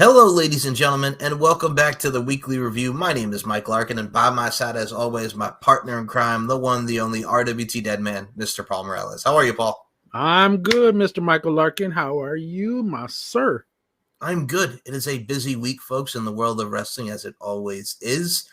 Hello, ladies and gentlemen, and welcome back to the weekly review. My name is Mike Larkin, and by my side, as always, my partner in crime, the one, the only RWT dead man, Mr. Paul Morales. How are you, Paul? I'm good, Mr. Michael Larkin. How are you, my sir? I'm good. It is a busy week, folks, in the world of wrestling, as it always is.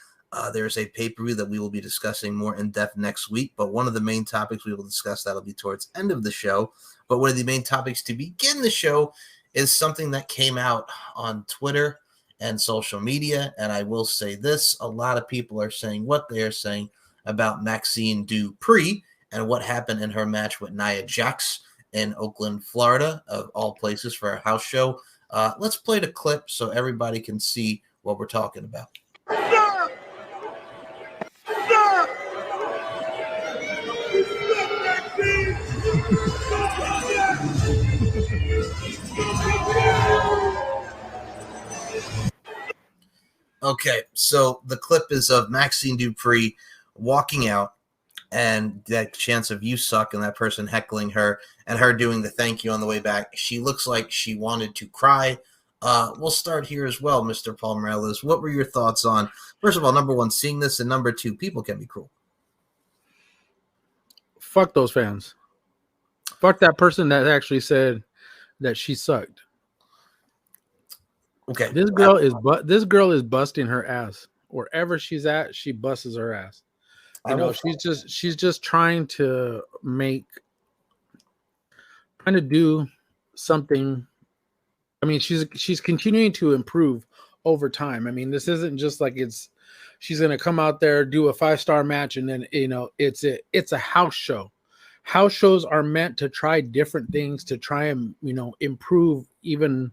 There's a pay-per-view that we will be discussing more in depth next week, but one of the main topics we will discuss that'll be towards end of the show. But one of the main topics to begin the show is something that came out on Twitter and social media, and I will say this, a lot of people are saying what they are saying about Maxine Dupree and what happened in her match with Nia Jax in Oakland, Florida, of all places, for a house show. Let's play the clip so everybody can see what we're talking about. Okay, so the clip is of Maxine Dupree walking out, and that chance of "you suck" and that person heckling her and her doing the thank you on the way back. She looks like she wanted to cry. We'll start here as well, Mr. Paul Morales. What were your thoughts on, first of all, number one, seeing this, and number two, people can be cruel? Fuck those fans. Fuck that person that actually said that she sucked. Okay, this girl is busting her ass wherever she's at. She busts her ass. You know, she's just trying to do something. I mean, she's continuing to improve over time. I mean, this isn't just like she's going to come out there, do a 5-star match, and then, you know, it's a house show. House shows are meant to try different things, to try and, you know, improve. Even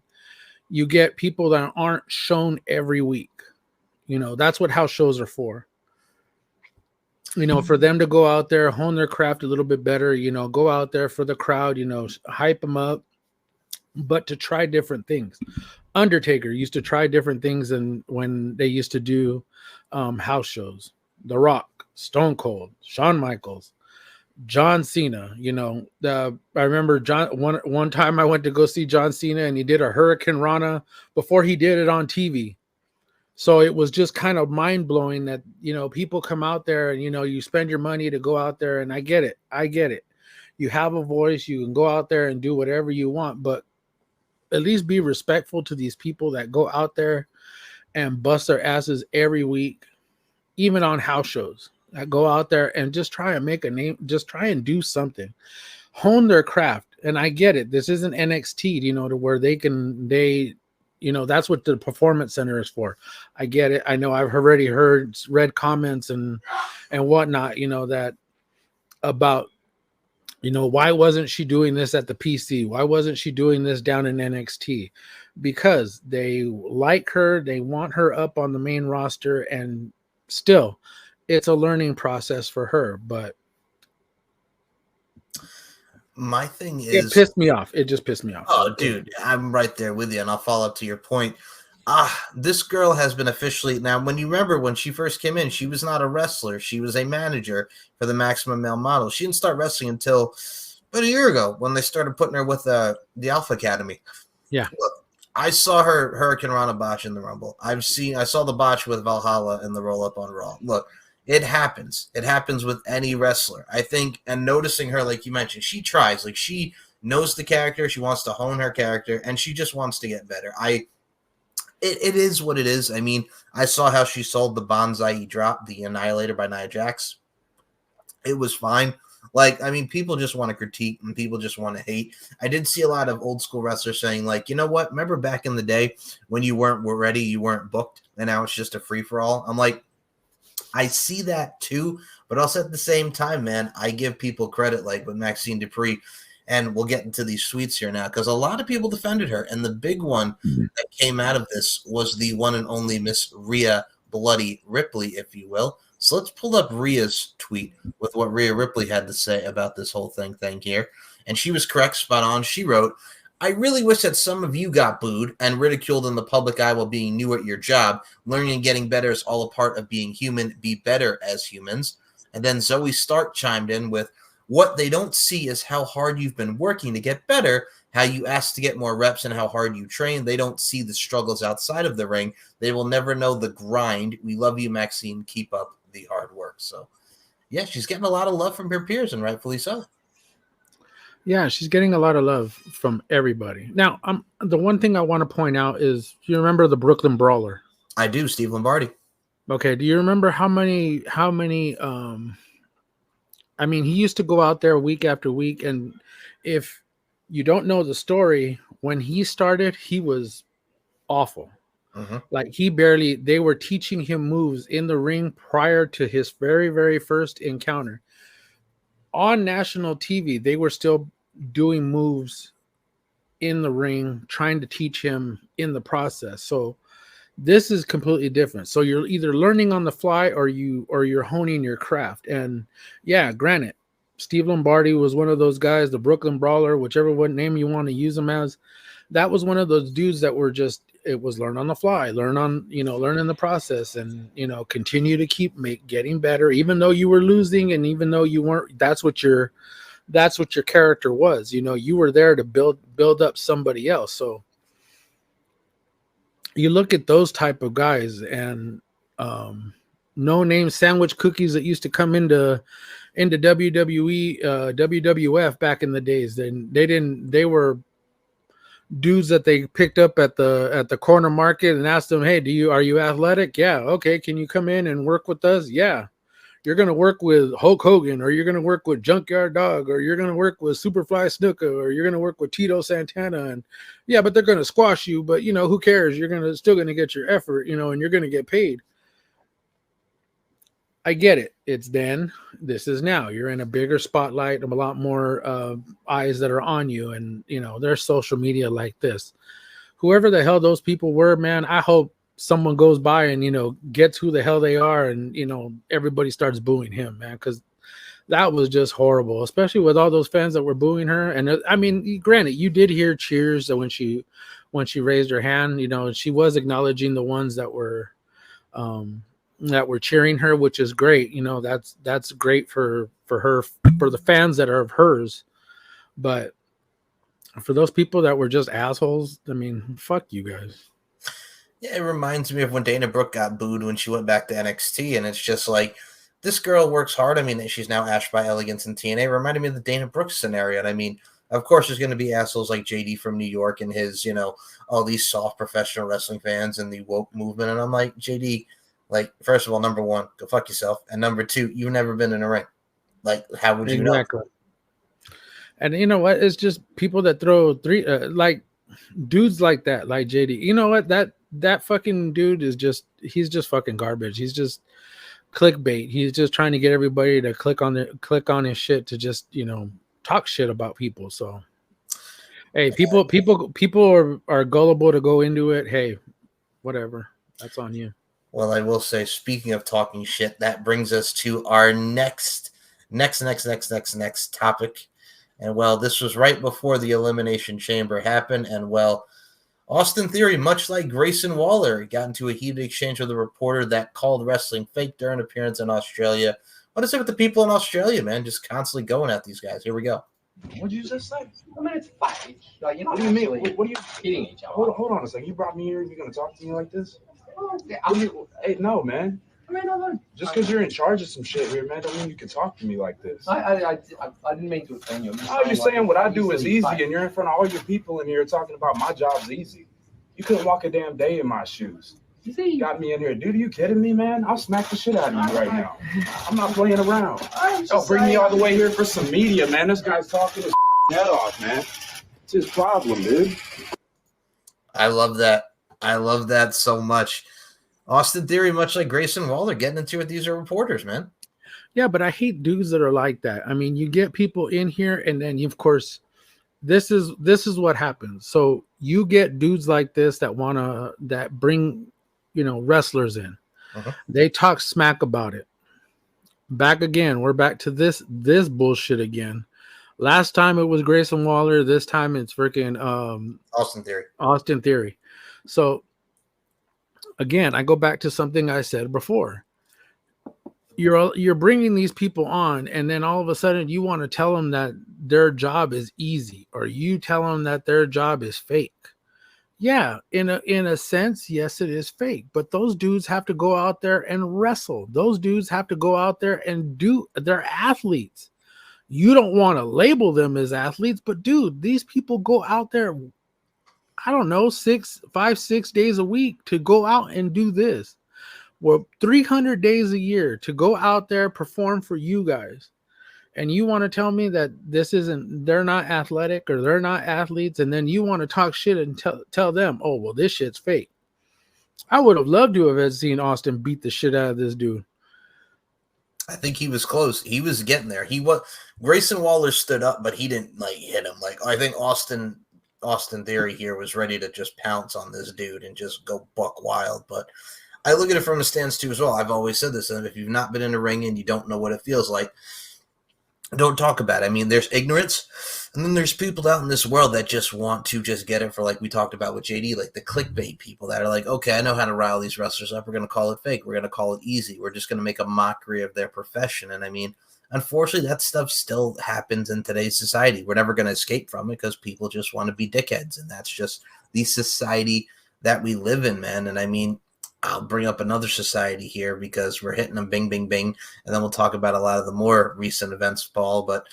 you get people that aren't shown every week. You know, that's what house shows are for. You know, for them to go out there, hone their craft a little bit better, you know, go out there for the crowd, you know, hype them up, but to try different things. Undertaker used to try different things than when they used to do house shows. The Rock, Stone Cold, Shawn Michaels, John Cena. You know, I remember one time I went to go see John Cena, and he did a Hurricane Rana before he did it on TV. So it was just kind of mind-blowing that, you know, people come out there and, you know, you spend your money to go out there, and I get it. You have a voice, you can go out there and do whatever you want, but at least be respectful to these people that go out there and bust their asses every week, even on house shows. That go out there and just try and make a name, just try and do something, hone their craft. And I get it. This isn't NXT, you know, to where you know, that's what the performance center is for. I get it. I know I've already read comments and whatnot, you know, that about, you know, why wasn't she doing this at the PC? Why wasn't she doing this down in NXT? Because they like her. They want her up on the main roster, and still, it's a learning process for her. But my thing is, it pissed me off. It just pissed me off. Oh, dude, I'm right there with you, and I'll follow up to your point. This girl has been officially, now, when you remember when she first came in, she was not a wrestler. She was a manager for the Maximum Male Model. She didn't start wrestling until about a year ago when they started putting her with the Alpha Academy. Yeah. Look, I saw her Hurricane Rana botch in the Rumble. I saw the botch with Valhalla in the roll-up on Raw. Look, it happens. It happens with any wrestler. I think, and noticing her, like you mentioned, she tries. Like, she knows the character. She wants to hone her character, and she just wants to get better. It is what it is. I mean, I saw how she sold the Bonsai drop, the Annihilator by Nia Jax. It was fine. Like, I mean, people just want to critique and people just want to hate. I did see a lot of old school wrestlers saying, like, you know what? Remember back in the day when you weren't ready, you weren't booked, and now it's just a free-for-all? I'm like, I see that too, but also at the same time, man, I give people credit, like with Maxine Dupree, and we'll get into these tweets here now, because a lot of people defended her, and the big one that came out of this was the one and only Miss Rhea Bloody Ripley, if you will. So let's pull up Rhea's tweet with what Rhea Ripley had to say about this whole thing here. And she was correct, spot on. She wrote, "I really wish that some of you got booed and ridiculed in the public eye while being new at your job. Learning and getting better is all a part of being human. Be better as humans." And then Zoe Stark chimed in with, What they don't see is how hard you've been working to get better, how you ask to get more reps, and how hard you train. They don't see the struggles outside of the ring. They will never know the grind. We love you, Maxine. Keep up the hard work. So, yeah, she's getting a lot of love from her peers, and rightfully so. Yeah, she's getting a lot of love from everybody. Now, the one thing I want to point out is, you remember the Brooklyn Brawler? I do, Steve Lombardi. Okay, do you remember how many I mean, he used to go out there week after week, and if you don't know the story, when he started, he was awful. Mm-hmm. Like, they were teaching him moves in the ring prior to his very, very first encounter. On national TV, they were still doing moves in the ring, trying to teach him in the process. So this is completely different. So you're either learning on the fly or you're honing your craft. And yeah, granted, Steve Lombardi was one of those guys, the Brooklyn Brawler, whichever one name you want to use him as. That was one of those dudes that were just, it was learn on the fly, learn in the process, and continue to keep getting better, even though you were losing, and even though you weren't. That's what your character was. You were there to build up somebody else. So you look at those type of guys, and no name sandwich cookies that used to come into WWE, WWF back in the days. Then they were dudes that they picked up at the corner market and asked them, "Hey, are you athletic? Yeah, okay. Can you come in and work with us? Yeah. You're going to work with Hulk Hogan, or you're going to work with Junkyard Dog, or you're going to work with Superfly Snuka, or you're going to work with Tito Santana." And yeah, but they're going to squash you, but who cares? You're still going to get your effort, and you're going to get paid. I get it. It's then. This is now. You're in a bigger spotlight, a lot more eyes that are on you, and there's social media like this. Whoever the hell those people were, man, I hope someone goes by and gets who the hell they are, and everybody starts booing him, man, because that was just horrible, especially with all those fans that were booing her. And I mean, granted, you did hear cheers when she raised her hand. She was acknowledging the ones that were cheering her, which is great. That's great for her, for the fans that are of hers. But for those people that were just assholes, I mean, fuck you guys. Yeah, it reminds me of when Dana Brooke got booed when she went back to NXT, and it's just like, this girl works hard. I mean, she's now Ash by Elegance in TNA. It reminded me of the Dana Brooke scenario. And I mean, of course, there's going to be assholes like JD from New York and his, all these soft professional wrestling fans and the woke movement. And I'm like, JD, like, first of all, number one, go fuck yourself. And number two, you've never been in a ring. Like, how would you know? And you know what? It's just people that throw like dudes like that, like JD. You know what? That fucking dude he's just fucking garbage. He's just clickbait. He's just trying to get everybody to click on his shit to just, talk shit about people. So, hey, people are gullible to go into it. Hey, whatever. That's on you. Well, I will say, speaking of talking shit, that brings us to our next topic. And well, this was right before the Elimination Chamber happened. And well, Austin Theory, much like Grayson Waller, got into a heated exchange with a reporter that called wrestling fake during an appearance in Australia. What is it with the people in Australia, man? Just constantly going at these guys. Here we go. What did you just say? I mean, it's fake. Like, What do you mean? What are you hitting each other? Hold on a second. You brought me here. You're gonna talk to me like this? Yeah, Hey, no, man. I mean, no. Just because you're in charge of some shit here, man, don't mean you can talk to me like this. I didn't mean to offend you. You're saying what I do is easy, and you're in front of all your people in here talking about my job's easy. You couldn't walk a damn day in my shoes. You got me in here. Dude, are you kidding me, man? I'll smack the shit out of you right now. I'm not playing around. Don't bring me all the way here for some media, man. This guy's talking his head off, man. It's his problem, dude. I love that. I love that so much. Austin Theory, much like Grayson Waller, getting into it. These are reporters, man. Yeah, but I hate dudes that are like that. I mean, you get people in here, and then of course, this is what happens. So you get dudes like this that bring, wrestlers in. Uh-huh. They talk smack about it. Back again. We're back to this bullshit again. Last time it was Grayson Waller. This time it's freaking Austin Theory. So again, I go back to something I said before. you're bringing these people on, and then all of a sudden you want to tell them that their job is easy, or you tell them that their job is fake. Yeah, in a sense, yes, it is fake, but those dudes have to go out there and wrestle. Those dudes have to go out there and they're athletes. You don't want to label them as athletes, but dude, these people go out there, I don't know, 6 days a week to go out and do this. Well, 300 days a year to go out there, perform for you guys. And you want to tell me that they're not athletic or they're not athletes, and then you want to talk shit and tell them, oh, well, this shit's fake. I would have loved to have seen Austin beat the shit out of this dude. I think he was close. He was getting there. Grayson Waller stood up, but he didn't like hit him. Like, I think Austin Theory here was ready to just pounce on this dude and just go buck wild. But I look at it from a stance too as well. I've always said this, and if you've not been in a ring and you don't know what it feels like, don't talk about it. I mean, there's ignorance, and then there's people out in this world that just want to just get it for, like we talked about with JD, like the clickbait people that are like, okay, I know how to rile these wrestlers up. We're going to call it fake. We're going to call it easy. We're just going to make a mockery of their profession. And I mean, unfortunately, that stuff still happens in today's society. We're never going to escape from it because people just want to be dickheads. And that's just the society that we live in, man. And I mean, I'll bring up another society here because we're hitting them bing, bing, bing. And then we'll talk about a lot of the more recent events, Paul. But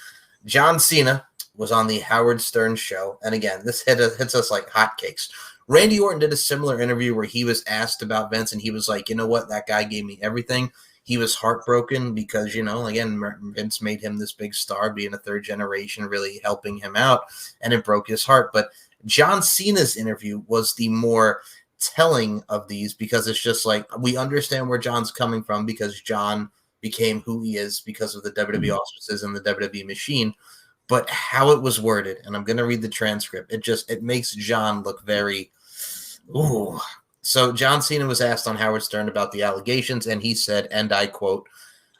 John Cena was on the Howard Stern show. And again, this hits us like hotcakes. Randy Orton did a similar interview where he was asked about Vince, and he was like, you know what? That guy gave me everything. He was heartbroken because, you know, again, Vince made him this big star, being a third generation, really helping him out. And it broke his heart. But John Cena's interview was the more telling of these, because it's just like, we understand where John's coming from because John became who he is because of the WWE auspices and the WWE machine, but how it was worded, and I'm going to read the transcript, it makes John look very, ooh. So John Cena was asked on Howard Stern about the allegations, and he said, and I quote,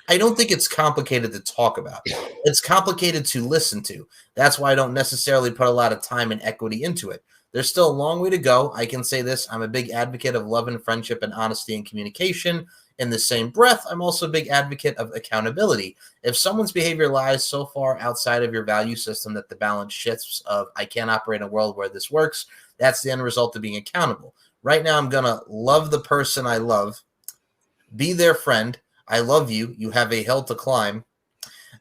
I don't think it's complicated to talk about. It's complicated to listen to. That's why I don't necessarily put a lot of time and equity into it. There's still a long way to go. I can say this. I'm a big advocate of love and friendship and honesty and communication. In the same breath, I'm also a big advocate of accountability. If someone's behavior lies so far outside of your value system that the balance shifts of I can't operate in a world where this works, that's the end result of being accountable. Right now, I'm going to love the person I love, be their friend. I love you. You have a hill to climb.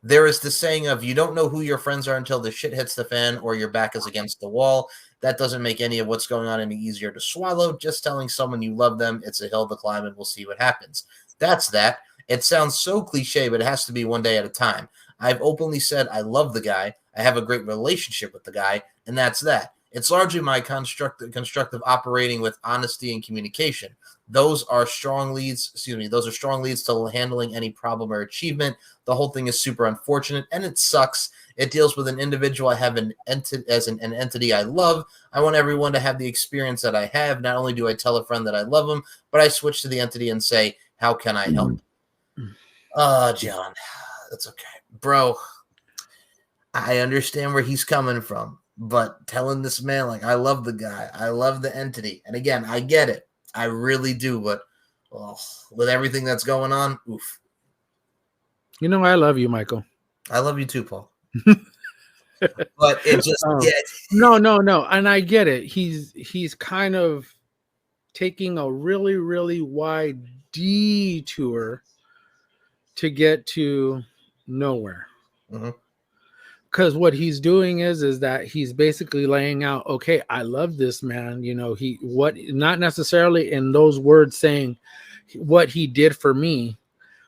There is the saying of you don't know who your friends are until the shit hits the fan or your back is against the wall. That doesn't make any of what's going on any easier to swallow. Just telling someone you love them, it's a hill to climb, and we'll see what happens. That's that. It sounds so cliche, but it has to be one day at a time. I've openly said I love the guy. I have a great relationship with the guy, and that's that. It's largely my constructive operating with honesty and communication. Those are strong leads. Those are strong leads to handling any problem or achievement. The whole thing is super unfortunate, and it sucks. It deals with an individual I have an entity I love. I want everyone to have the experience that I have. Not only do I tell a friend that I love them, but I switch to the entity and say, how can I help? John, that's okay. Bro, I understand where he's coming from, but telling this man, like, I love the guy. I love the entity. And again, I get it. I really do, but with everything that's going on, oof. You know, I love you, Michael. I love you too, Paul. But it just no, and I get it. He's kind of taking a really, really wide detour to get to nowhere. Because what he's doing is that he's basically laying out, okay, I love this man. You know, not necessarily in those words saying what he did for me,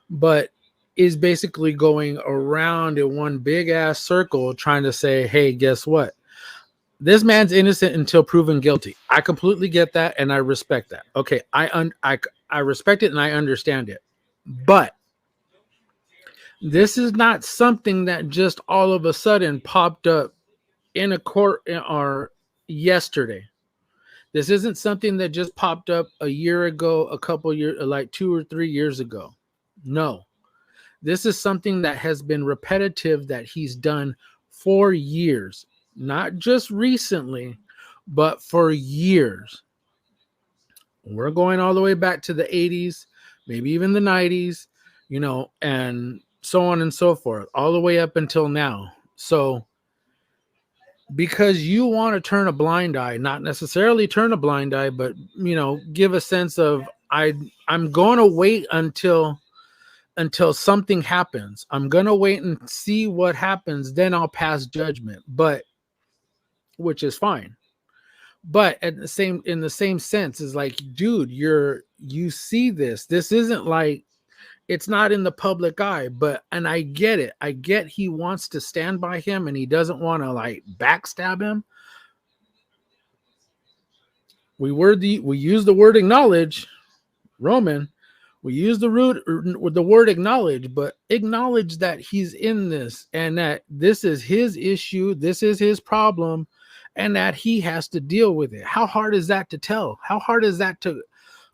but is basically going around in one big ass circle trying to say, hey, guess what? This man's innocent until proven guilty. I completely get that, and I respect that. Okay, I respect it and I understand it. But this is not something that just all of a sudden popped up in a court or yesterday. This isn't something that just popped up a year ago, a couple years, like 2 or 3 years ago. No. This is something that has been repetitive that he's done for years, not just recently, but for years. We're going all the way back to the 80s, maybe even the 90s. and so on and so forth, all the way up until now. So because you want to turn a blind eye, not necessarily turn a blind eye, but give a sense of I'm going to wait until something happens. I'm going to wait and see what happens, then I'll pass judgment, but which is fine. But in the same sense is like, dude, you see this isn't like, it's not in the public eye, and I get it. I get he wants to stand by him and he doesn't want to like backstab him. We use the word acknowledge, Roman. We use the word acknowledge, but acknowledge that he's in this and that this is his issue, this is his problem, and that he has to deal with it. How hard is that to tell? How hard is that to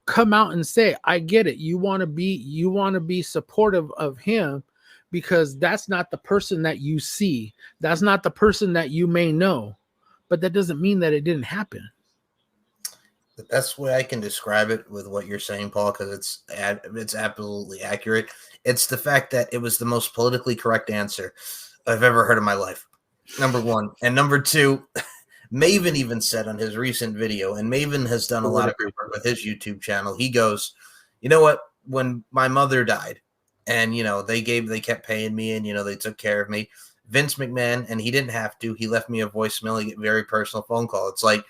come out and say, I get it. You want to be supportive of him because that's not the person that you see. That's not the person that you may know, but that doesn't mean that it didn't happen. The best way I can describe it with what you're saying, Paul, because it's absolutely accurate. It's the fact that it was the most politically correct answer I've ever heard in my life. Number one. And number two, Maven even said on his recent video, and Maven has done a lot of great work with his YouTube channel. He goes, you know what? When my mother died and, they kept paying me and, they took care of me, Vince McMahon, and he didn't have to, he left me a voicemail, a very personal phone call. It's like,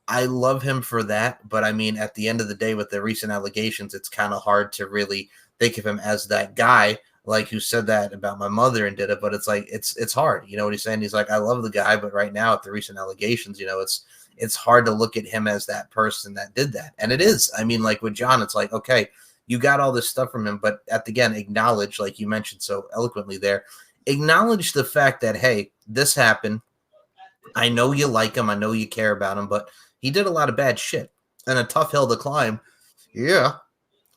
I love him for that. But I mean, at the end of the day, with the recent allegations, it's kind of hard to really think of him as that guy, like who said that about my mother and did it, but it's like it's hard. You know what he's saying? He's like, I love the guy, but right now at the recent allegations, it's hard to look at him as that person that did that. And it is. I mean, like with John, it's like, okay, you got all this stuff from him, but again, acknowledge, like you mentioned so eloquently there, acknowledge the fact that, hey, this happened. I know you like him, I know you care about him, but he did a lot of bad shit and a tough hill to climb. Yeah.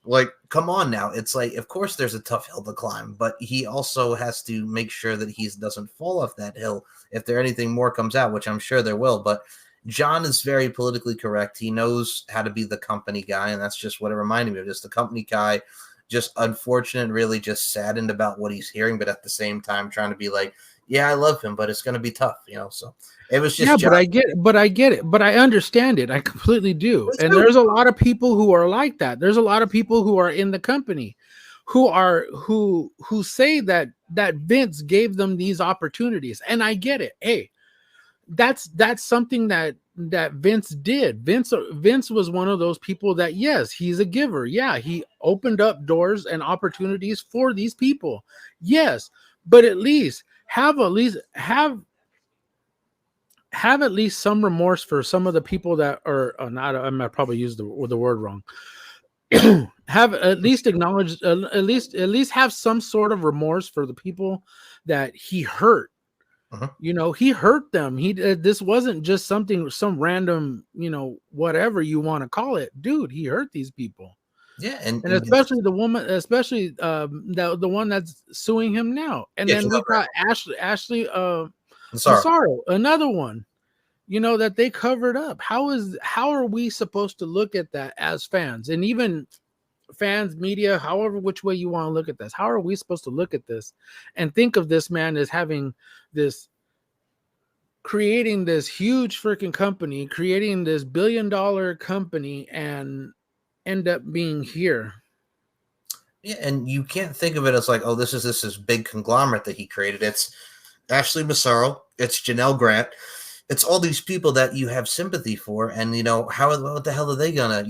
Like, come on now. It's like, of course there's a tough hill to climb, but he also has to make sure that he doesn't fall off that hill if there anything more comes out, which I'm sure there will. But John is very politically correct. He knows how to be the company guy, and that's just what it reminded me of, just the company guy, just unfortunate, really just saddened about what he's hearing, but at the same time trying to be like, yeah, I love him, but it's going to be tough, so it was just, yeah, but I get it, but I understand it. I completely do. And there's a lot of people who are like that. There's a lot of people who are in the company who say that Vince gave them these opportunities. And I get it. Hey, that's something that Vince did. Vince was one of those people that, yes, he's a giver. Yeah, he opened up doors and opportunities for these people. Yes, but at least have at least some remorse for some of the people that are not. I might probably use the word wrong. Have at least acknowledged, at least have some sort of remorse for the people that he hurt. Uh-huh. He hurt them. This wasn't just some random, whatever you want to call it, dude. He hurt these people. Yeah, and especially the woman, especially the one that's suing him now. And then we got Ashley Massaro, another one, that they covered up. How are we supposed to look at that as fans, and even fans, media, however which way you want to look at this? How are we supposed to look at this and think of this man as creating this huge freaking company, creating this $1 billion company, and end up being here? Yeah, and you can't think of it as like, oh, this is big conglomerate that he created. It's Ashley Massaro, it's Janelle Grant, it's all these people that you have sympathy for, and what the hell are they gonna,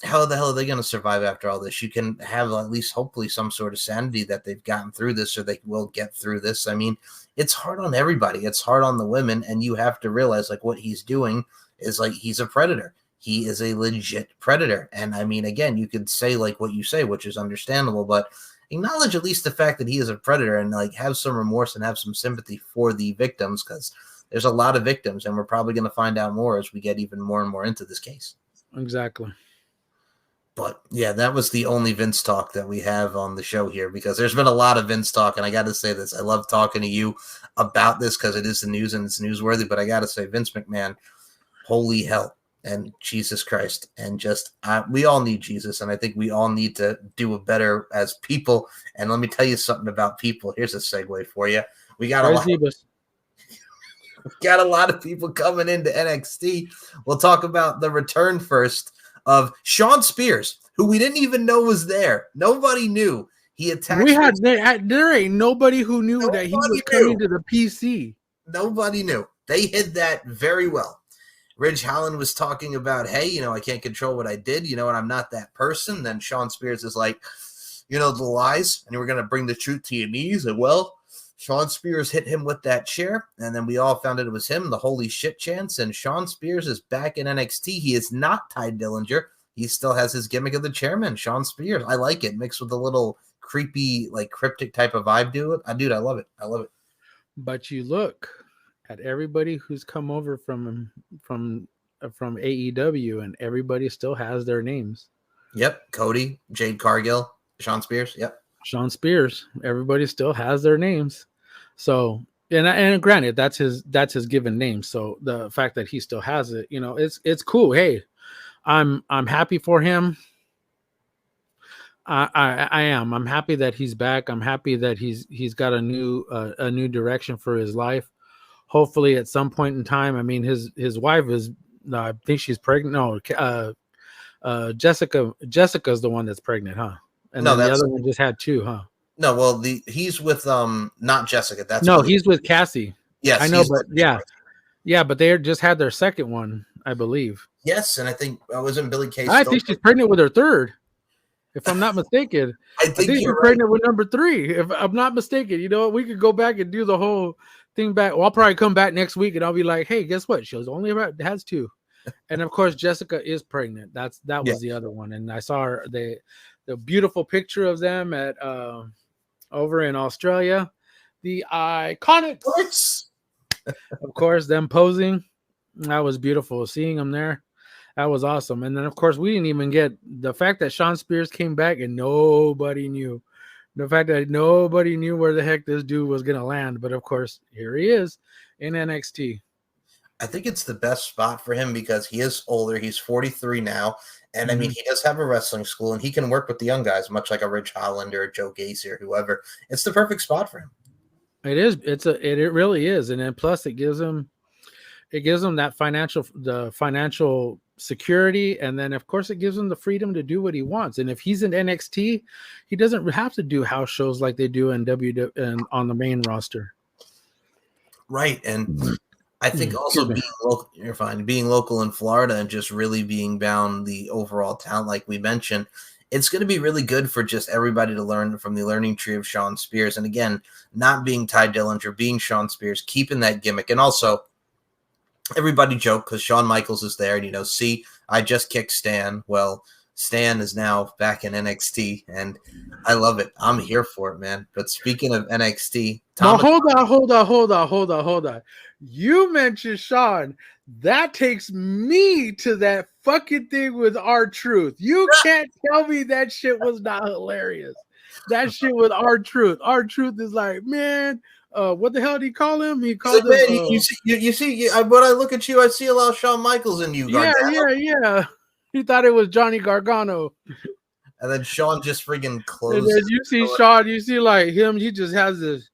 how the hell are they gonna survive after all this? You can have at least hopefully some sort of sanity that they've gotten through this, or they will get through this. I mean, it's hard on everybody. It's hard on the women, and you have to realize like what he's doing is like he's a predator. He is a legit predator. And I mean, again, you could say like what you say, which is understandable, but acknowledge at least the fact that he is a predator and like have some remorse and have some sympathy for the victims, because there's a lot of victims and we're probably going to find out more as we get even more and more into this case. Exactly. But yeah, that was the only Vince talk that we have on the show here, because there's been a lot of Vince talk. And I got to say this, I love talking to you about this because it is the news and it's newsworthy, but I got to say Vince McMahon, holy hell. and Jesus Christ, and just we all need Jesus, and I think we all need to do it better as people. And let me tell you something about people. Here's a segue for you. We got got a lot of people coming into NXT. We'll talk about the return first of Shawn Spears, who we didn't even know was there. Nobody knew. He attacked. There ain't nobody who knew that he was coming to the PC. Nobody knew. They hid that very well. Ridge Holland was talking about, hey, I can't control what I did, and I'm not that person. Then Shawn Spears is like, the lies, and we're going to bring the truth to your knees. And well, Shawn Spears hit him with that chair, and then we all found out it was him, the holy shit chance. And Shawn Spears is back in NXT. He is not Ty Dillinger. He still has his gimmick of the chairman, Shawn Spears. I like it, mixed with a little creepy, like cryptic type of vibe to it. Dude, I love it. I love it. But you look at everybody who's come over from AEW, and everybody still has their names. Yep, Cody, Jade Cargill, Shawn Spears. Yep, Shawn Spears. Everybody still has their names. So, and granted, that's his given name. So the fact that he still has it, it's cool. Hey, I'm happy for him. I am. I'm happy that he's back. I'm happy that he's got a new direction for his life. Hopefully, at some point in time, I mean, his wife is. I think she's pregnant. No, Jessica's the one that's pregnant, huh? And then the other one just had 2, huh? No, well, he's with not Jessica. That's he's with Cassie. Yes, I know, but yeah, but they just had their second one, I believe. Yes, and I think wasn't Billy Kay. I think she's pregnant with her third, if I'm not mistaken. I think she's pregnant with number 3, if I'm not mistaken. You know what? We could go back and do the whole thing back. Well, I'll probably come back next week and I'll be like, hey, guess what? She only has 2. And of course, Jessica is pregnant. That was the other one. And I saw her the beautiful picture of them at over in Australia. The Iconics. Of course, them posing. That was beautiful. Seeing them there. That was awesome. And then, of course, we didn't even get the fact that Shawn Spears came back and nobody knew. The fact that nobody knew where the heck this dude was going to land. But, of course, here he is in NXT. I think it's the best spot for him because he is older. He's 43 now. And, I mean, he does have a wrestling school, and he can work with the young guys, much like a Ridge Holland or Joe Gacy or whoever. It's the perfect spot for him. It is. It really is. And then plus it gives him that financial security, and then of course it gives him the freedom to do what he wants. And if he's in NXT, he doesn't have to do house shows like they do in WWE and on the main roster. Right, and I think also being local in Florida and just really being bound the overall talent, like we mentioned, it's going to be really good for just everybody to learn from the learning tree of Shawn Spears. And again, not being Ty Dillinger, being Shawn Spears, keeping that gimmick, and also. Everybody joke because Shawn Michaels is there, and see, I just kicked Stan. Well, Stan is now back in NXT, and I love it. I'm here for it, man. But speaking of NXT, hold on. You mentioned Shawn. That takes me to that fucking thing with R-Truth. You can't tell me that shit was not hilarious. That shit with R-Truth. R-Truth is like, man. What the hell did he call him? He called like, him. You see. When I look at you, I see a lot of Shawn Michaels in you. Yeah. He thought it was Johnny Gargano. And then Shawn just freaking closed. And then you see Shawn. You see like him. He just has this.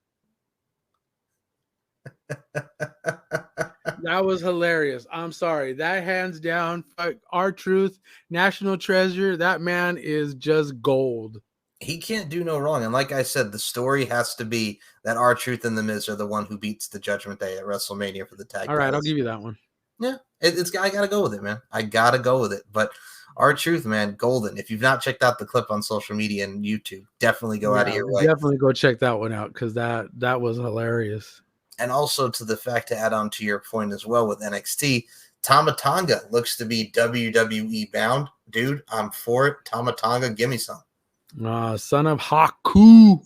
That was hilarious. I'm sorry. That hands down, R-Truth, national treasure. That man is just gold. He can't do no wrong. And like I said, the story has to be that R-Truth and The Miz are the one who beats the Judgment Day at WrestleMania for the tag. All right, I'll give you that one. Yeah, I got to go with it, man. I got to go with it. But R-Truth, man, golden. If you've not checked out the clip on social media and YouTube, definitely go out of your way. Definitely go check that one out because that was hilarious. And also to the fact to add on to your point as well with NXT, Tama Tonga looks to be WWE bound. Dude, I'm for it. Tama Tonga, give me some. Son of Haku.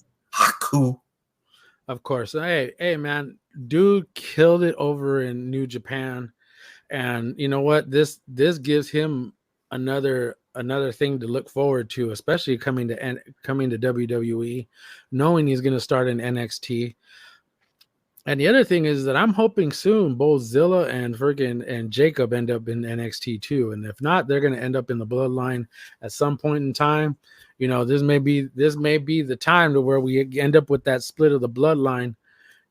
Of course. Hey, man, dude killed it over in New Japan, and you know what? This gives him another thing to look forward to, especially coming to WWE, knowing he's going to start in NXT. And the other thing is that I'm hoping soon both Zilla and Jacob end up in NXT too. And if not, they're going to end up in the Bloodline at some point in time. You know, this may be the time to where we end up with that split of the Bloodline,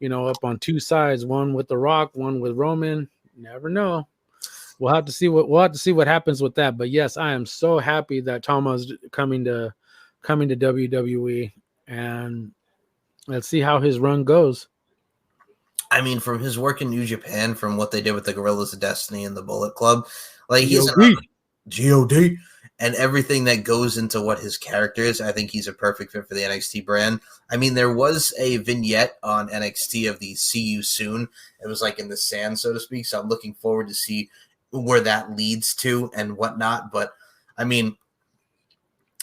you know, up on two sides, one with The Rock, one with Roman. Never know. We'll have to see what happens with that. But yes, I am so happy that Toma's coming to WWE, and let's see how his run goes. I mean, from his work in New Japan, from what they did with the Gorillas of Destiny and the Bullet Club, like he's an God, and everything that goes into what his character is, I think he's a perfect fit for the NXT brand. I mean, there was a vignette on NXT of the "See You Soon." It was like in the sand, so to speak. So I'm looking forward to see where that leads to and whatnot. But I mean,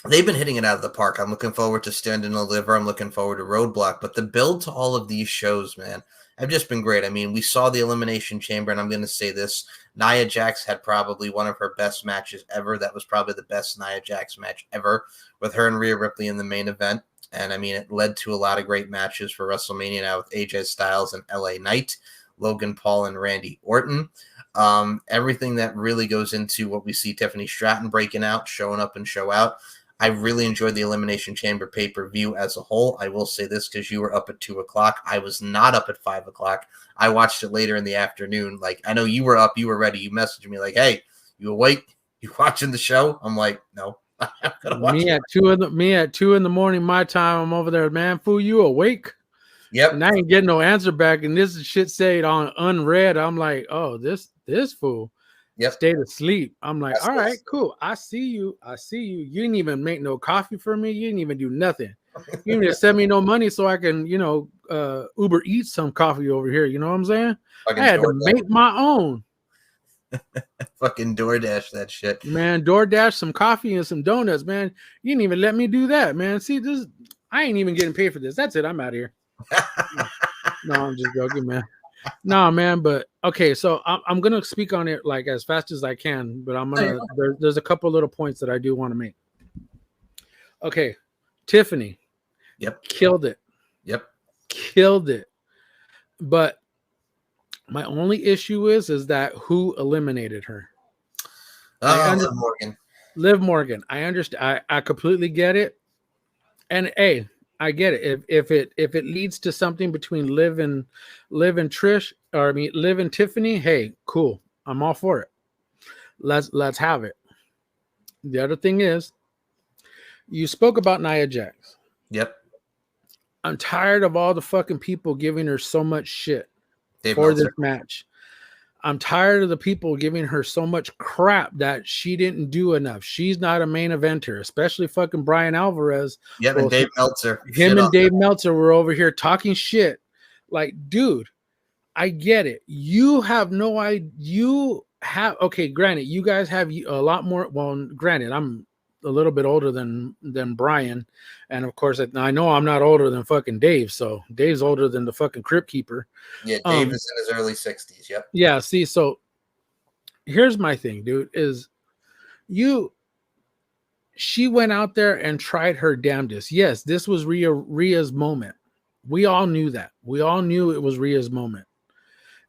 they've been hitting it out of the park. I'm looking forward to Stand and Deliver. I'm looking forward to Roadblock. But the build to all of these shows, man, have just been great. I mean, we saw the Elimination Chamber, and I'm going to say this. Nia Jax had probably one of her best matches ever. That was probably the best Nia Jax match ever, with her and Rhea Ripley in the main event. And, I mean, it led to a lot of great matches for WrestleMania now with AJ Styles and LA Knight, Logan Paul and Randy Orton. Everything that really goes into what we see Tiffany Stratton breaking out, showing up and show out. I really enjoyed the Elimination Chamber pay-per-view as a whole. I will say this because you were up at 2 o'clock. I was not up at 5 o'clock. I watched it later in the afternoon. Like, I know you were up. You were ready. You messaged me like, hey, you awake? You watching the show? I'm like, no. I'm gonna watch me at 2 in the morning, my time. I'm over there, man. Fool, you awake? Yep. And I ain't getting no answer back. And this shit said on unread. I'm like, oh, this fool. Yep. Stayed asleep. I'm like, all right, cool. I see you. You didn't even make no coffee for me. You didn't even do nothing. You didn't even send me no money so I can, Uber Eats some coffee over here. You know what I'm saying? I had to make my own. Fucking DoorDash that shit. Man, DoorDash some coffee and some donuts, man. You didn't even let me do that, man. See, this I ain't even getting paid for this. That's it. I'm out of here. No, I'm just joking, man. No, man, but okay, so I'm gonna speak on it like as fast as I can, but there's a couple little points that I do want to make. Okay, Tiffany. Yep. Killed it. Yep. Killed it. But my only issue is that who eliminated her? Liv Morgan. Liv Morgan. I understand. I completely get it. And hey, I get it. If it leads to something between Liv and Trish, or Liv and Tiffany, hey, cool. I'm all for it. Let's have it. The other thing is, you spoke about Nia Jax. Yep. I'm tired of all the fucking people giving her so much shit Dave for Meltzer. this match. I'm tired of the people giving her so much crap that she didn't do enough. She's not a main eventer, especially fucking Brian Alvarez. Yep, and Dave Meltzer. Him and Dave Meltzer were over here talking shit. Like, dude, I get it. You have no idea. Granted, you guys have a lot more. Well, granted, I'm a little bit older than Brian. And of course, I know I'm not older than fucking Dave. So Dave's older than the fucking Crypt Keeper. Yeah, Dave is in his early 60s. Yep. Yeah, see, so here's my thing, dude, is she went out there and tried her damnedest. Yes, this was Rhea's moment. We all knew that. We all knew it was Rhea's moment.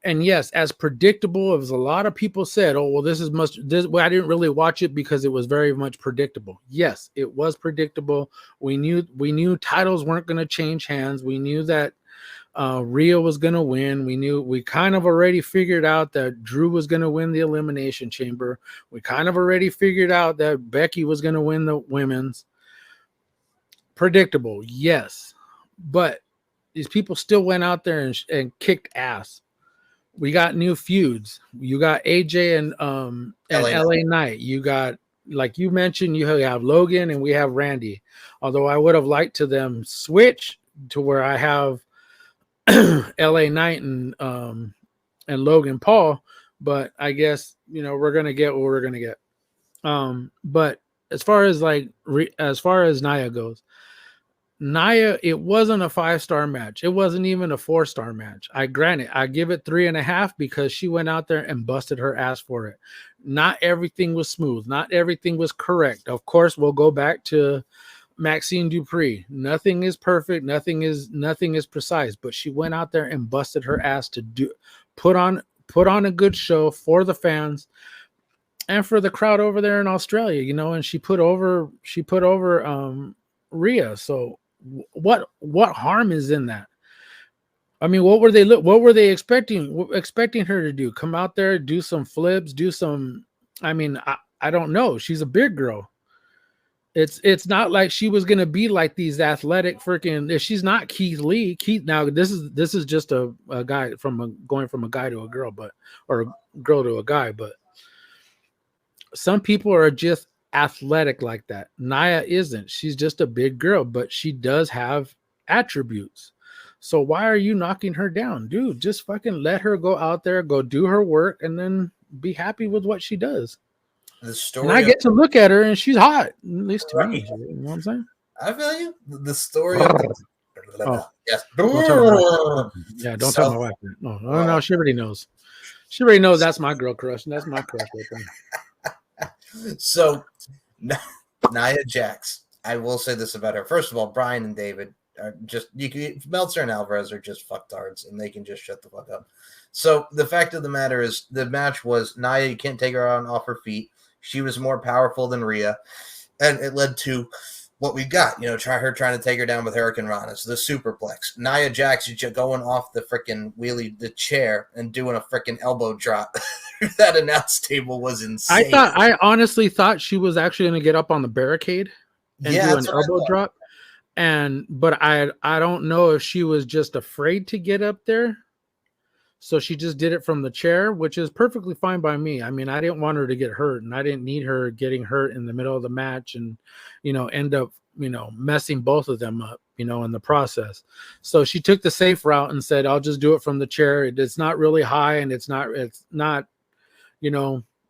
And yes, as predictable as a lot of people said, oh, well, I didn't really watch it because it was very much predictable. Yes, it was predictable. We knew titles weren't going to change hands. We knew that Rhea was going to win. We kind of already figured out that Drew was going to win the Elimination Chamber. We kind of already figured out that Becky was going to win the women's. Predictable, yes. But these people still went out there and kicked ass. We got new feuds. You got AJ and LA Knight. You got, like you mentioned, you have Logan and we have Randy. Although I would have liked to them switch to where I have LA Knight and Logan Paul, but I guess we're gonna get what we're gonna get. But as far as Nia goes, Nia, it wasn't a 5-star match. It wasn't even a 4-star match. I give it 3.5 because she went out there and busted her ass for it. Not everything was smooth. Not everything was correct. Of course, we'll go back to Maxine Dupree. Nothing is perfect. Nothing is precise. But she went out there and busted her ass to put on a good show for the fans and for the crowd over there in Australia. And she put over Rhea. So what harm is in that? I mean, what were they expecting her to do? Come out there, do some flips, do some. I mean, I don't know. She's a big girl. It's not like she was gonna be like these athletic freaking. If she's not Keith Lee, now this is just a guy going from a guy to a girl, or a girl to a guy. But some people are just athletic like that. Nia isn't. She's just a big girl, but she does have attributes. So why are you knocking her down, dude? Just fucking let her go out there, go do her work, and then be happy with what she does. The story. And I get to look at her, and she's hot, at least to me. You know what I'm saying? I feel you. The story. Of yes. Don't tell my wife that. No, she already knows. She already knows that's my girl crush, and that's my crush right there. So, Nia Jax. I will say this about her. First of all, Brian and David are just Meltzer and Alvarez are just fucktards, and they can just shut the fuck up. So the fact of the matter is, the match was Nia. You can't take her on off her feet. She was more powerful than Rhea, and it led to what we got. Trying to take her down with Hurricane Ranas, the superplex. Nia Jax just going off the freaking the chair and doing a freaking elbow drop. That announce table was insane. I honestly thought she was actually going to get up on the barricade and do an elbow drop, but I don't know if she was just afraid to get up there. So she just did it from the chair, which is perfectly fine by me. I mean, I didn't want her to get hurt, and I didn't need her getting hurt in the middle of the match and, end up, messing both of them up, in the process. So she took the safe route and said, I'll just do it from the chair. It's not really high, and it's not,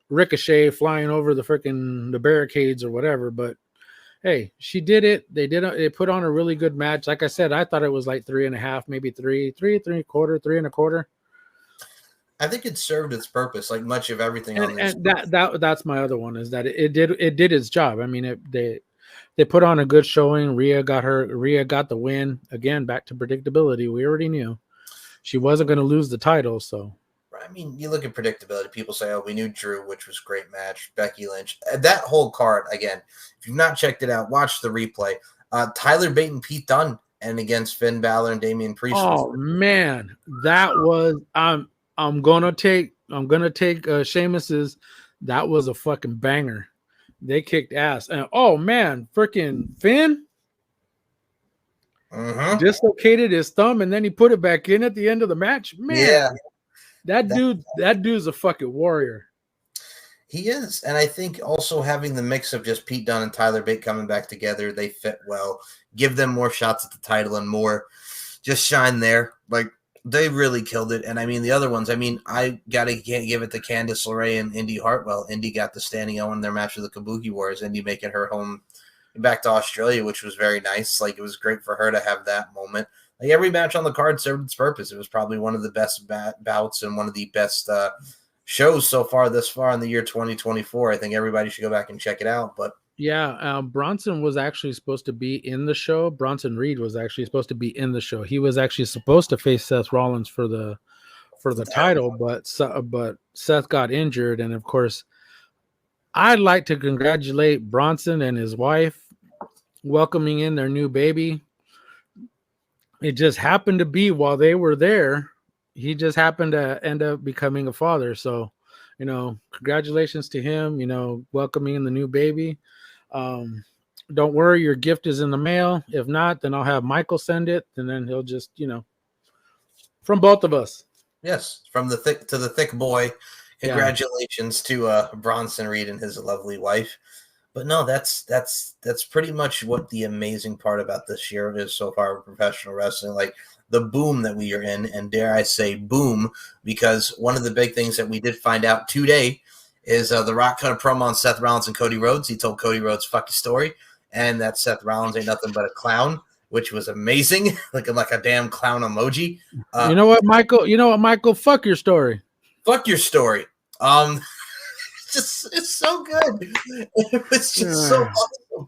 ricochet flying over the barricades or whatever. But hey, she did it. They put on a really good match. Like I said, I thought it was like 3.5, maybe 3.25, 3.25. I think it served its purpose, like much of everything on this. And that's my other one, is that it did its job. I mean, they put on a good showing. Rhea got the win. Again, back to predictability. We already knew she wasn't going to lose the title. So, I mean, you look at predictability. People say, "Oh, we knew Drew," which was a great match. Becky Lynch. That whole card again. If you've not checked it out, watch the replay. Tyler Bate and Pete Dunne, and against Finn Balor and Damian Priest. Oh man, that was I'm gonna take Sheamus's. That was a fucking banger. They kicked ass, and oh man, freaking Finn dislocated his thumb, and then he put it back in at the end of the match. Man, that dude's a fucking warrior. He is, and I think also having the mix of just Pete Dunne and Tyler Bate coming back together, they fit well. Give them more shots at the title and more just shine there. Like, they really killed it. And I mean, the other ones, I can't give it to Candice LeRae and Indy Hartwell. Indy got the standing O in their match with the Kabuki Warriors. Indy making her home back to Australia, which was very nice. Like, it was great for her to have that moment. Like, every match on the card served its purpose. It was probably one of the best bouts and one of the best shows so far this far in the year 2024. I think everybody should go back and check it out. But yeah, Bronson was actually supposed to be in the show. Bronson Reed was actually supposed to be in the show. He was actually supposed to face Seth Rollins for the title, but Seth got injured. And of course, I'd like to congratulate Bronson and his wife welcoming in their new baby. It just happened to be while they were there, he just happened to end up becoming a father. So, congratulations to him, welcoming in the new baby. Don't worry, your gift is in the mail. If not, then I'll have Michael send it, and then he'll just, from both of us. Yes, from the thick to the thick boy. Congratulations to Bronson Reed and his lovely wife. But no, that's pretty much what the amazing part about this year is so far with professional wrestling. Like, the boom that we are in, and dare I say boom, because one of the big things that we did find out today is The Rock cut a promo on Seth Rollins and Cody Rhodes. He told Cody Rhodes, fuck your story, and that Seth Rollins ain't nothing but a clown, which was amazing, looking like a damn clown emoji. You know what, Michael? Fuck your story. Fuck your story. It's so good. It was just so awesome.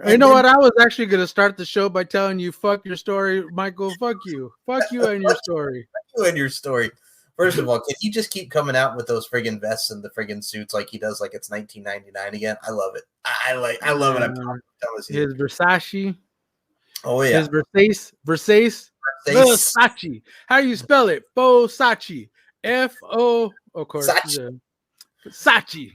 You know what? I was actually going to start the show by telling you, fuck your story, Michael. Fuck you and your story. You and your story. First of all, can he just keep coming out with those friggin' vests and the friggin' suits like he does, like it's 1999 again? I love it. I love it. I'm telling you. His Versace. Oh yeah. His Versace. How do you spell it? Versace. F-O. Of course. Versace.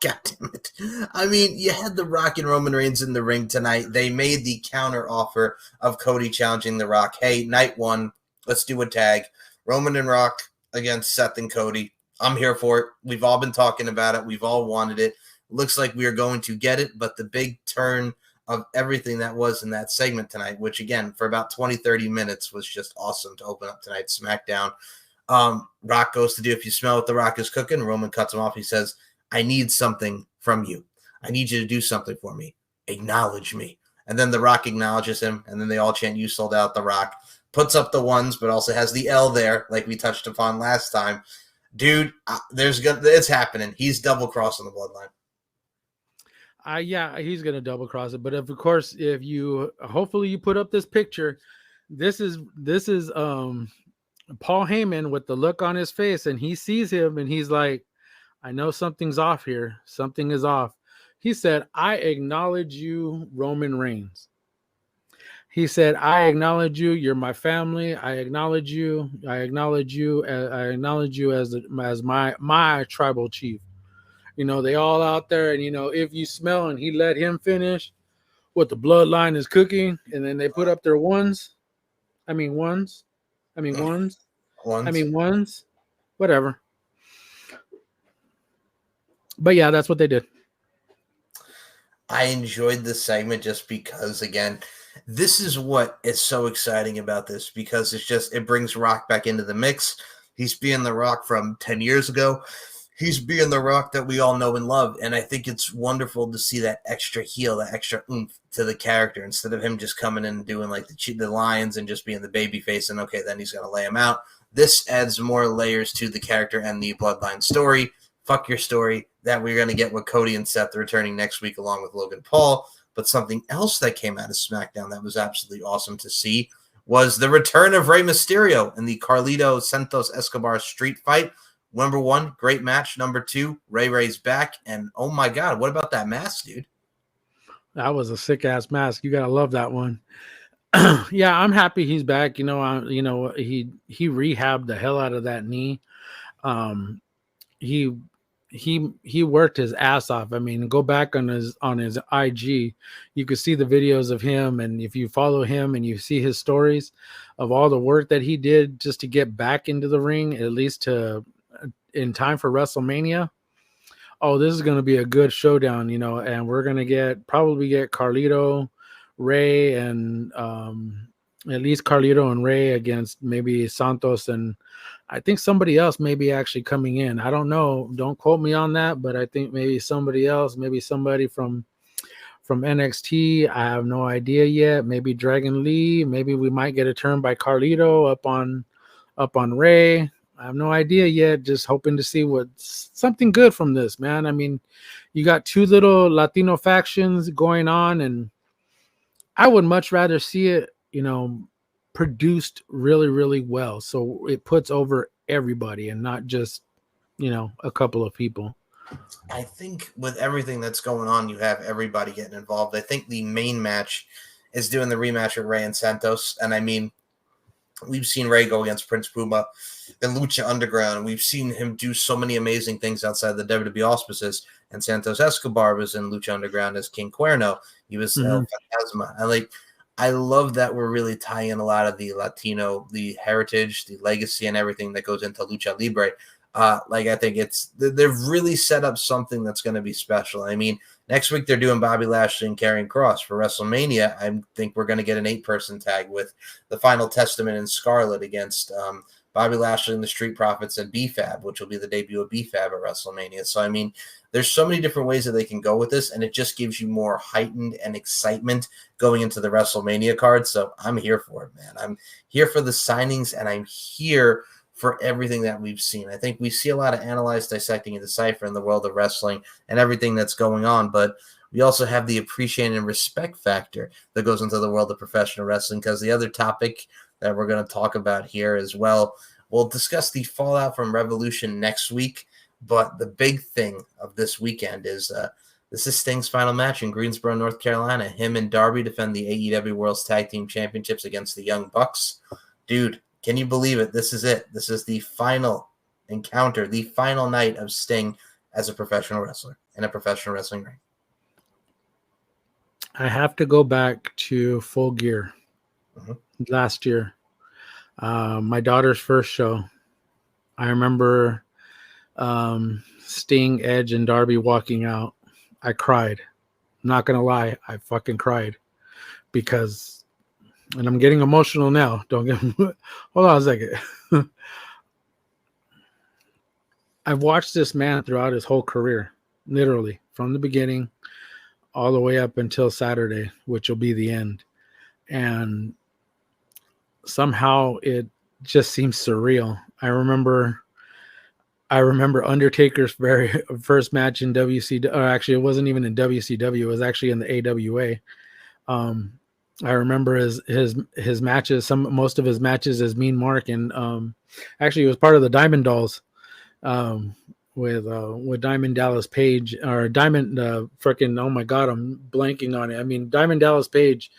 God damn it. I mean, you had The Rock and Roman Reigns in the ring tonight. They made the counter offer of Cody challenging The Rock. Hey, night one, let's do a tag. Roman and Rock against Seth and Cody. I'm here for it. We've all been talking about it. We've all wanted it. Looks like we are going to get it, but the big turn of everything that was in that segment tonight, which again, for about 20, 30 minutes was just awesome to open up tonight's SmackDown. Rock goes to do If You Smell What The Rock Is Cooking. Roman cuts him off. He says, I need something from you. I need you to do something for me. Acknowledge me. And then The Rock acknowledges him, and then they all chant, You sold out. The Rock puts up the ones, but also has the L there, like we touched upon last time. Dude, it's happening. He's double-crossing the Bloodline. Yeah, he's gonna double cross it. But if you hopefully you put up this picture, this is Paul Heyman with the look on his face, and he sees him and he's like, I know something's off here. Something is off. He said, I acknowledge you, Roman Reigns. He said, I acknowledge you. You're my family. I acknowledge you. I acknowledge you. I acknowledge you as my tribal chief. You know, they all out there, and if you smell, and he let him finish what the Bloodline is cooking, and then they put up their ones. Whatever. But yeah, that's what they did. I enjoyed this segment just because, again, this is what is so exciting about this, because it brings Rock back into the mix. He's being The Rock from 10 years ago. He's being The Rock that we all know and love. And I think it's wonderful to see that extra heel, that extra oomph to the character, instead of him just coming in and doing like the Lions and just being the baby face. And okay, then he's going to lay him out. This adds more layers to the character and the Bloodline story. Fuck your story that we're going to get with Cody and Seth returning next week along with Logan Paul. But something else that came out of SmackDown that was absolutely awesome to see was the return of Rey Mysterio in the Carlito Santos Escobar street fight. Number one, great match. Number two, Rey's back. And oh my God, what about that mask, dude? That was a sick ass mask. You got to love that one. Yeah, I'm happy he's back. He rehabbed the hell out of that knee. He worked his ass off. I mean, go back on his IG, you could see the videos of him, and if you follow him and you see his stories of all the work that he did just to get back into the ring, at least in time for WrestleMania. Oh, this is going to be a good showdown, and we're going to probably get Carlito, Rey, and at least Carlito and Rey against maybe Santos, and I think somebody else may be actually coming in. I don't know. Don't quote me on that, but I think maybe somebody else, maybe somebody from NXT. I have no idea yet. Maybe Dragon Lee. Maybe we might get a turn by Carlito up on Rey. I have no idea yet. Just hoping to see something good from this, man. I mean, you got two little Latino factions going on, and I would much rather see it, produced really, really well. So it puts over everybody and not just, a couple of people. I think with everything that's going on, you have everybody getting involved. I think the main match is doing the rematch with Rey and Santos. And I mean, we've seen Rey go against Prince Puma in Lucha Underground. We've seen him do so many amazing things outside the WWE auspices. And Santos Escobar was in Lucha Underground as King Cuerno. He was El Fantasma. I love that we're really tying in a lot of the Latino, the heritage, the legacy, and everything that goes into Lucha Libre. I think they've really set up something that's going to be special. I mean, next week they're doing Bobby Lashley and Karrion Kross for WrestleMania. I think we're going to get an 8-person tag with the Final Testament and Scarlett against Bobby Lashley and the Street Profits and B-Fab, which will be the debut of B-Fab at WrestleMania. So, I mean, there's so many different ways that they can go with this, and it just gives you more heightened and excitement going into the WrestleMania card. So I'm here for it, man. I'm here for the signings, and I'm here for everything that we've seen. I think we see a lot of analyze, dissecting, and decipher in the world of wrestling and everything that's going on. But We also have the appreciation and respect factor that goes into the world of professional wrestling, because the other topic that we're going to talk about here as well, we'll discuss the fallout from Revolution next week, but the big thing of this weekend is this is Sting's final match in Greensboro, North Carolina. Him and Darby defend the AEW World's Tag Team Championships against the Young Bucks. Dude, can you believe it? This is it. This is the final encounter, the final night of Sting as a professional wrestler in a professional wrestling ring. I have to go back to Full Gear last year. My daughter's first show. I remember Sting, Edge, and Darby walking out. I cried. I'm not going to lie. I fucking cried because, and I'm getting emotional now. Don't get, hold on a second. I've watched this man throughout his whole career, literally from the beginning all the way up until Saturday, which will be the end. And somehow it just seems surreal. I remember Undertaker's very first match in WCW. Or actually, it wasn't even in WCW. It was actually in the AWA. I remember his matches. Most of his matches as Mean Mark, and actually, he was part of the Diamond Dolls with Diamond Dallas Page or Diamond. Freaking, oh my God, I'm blanking on it. I mean, Diamond Dallas Page,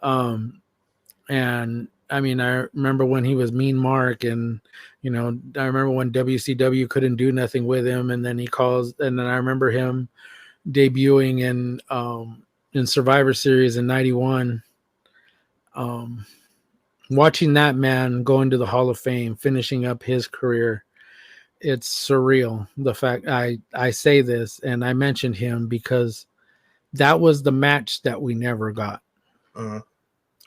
and I mean, I remember when he was Mean Mark, and I remember when WCW couldn't do nothing with him, and then he calls, and then I remember him debuting in Survivor Series in '91. Watching that man go into the Hall of Fame, finishing up his career, it's surreal. The fact I say this, and I mentioned him because that was the match that we never got.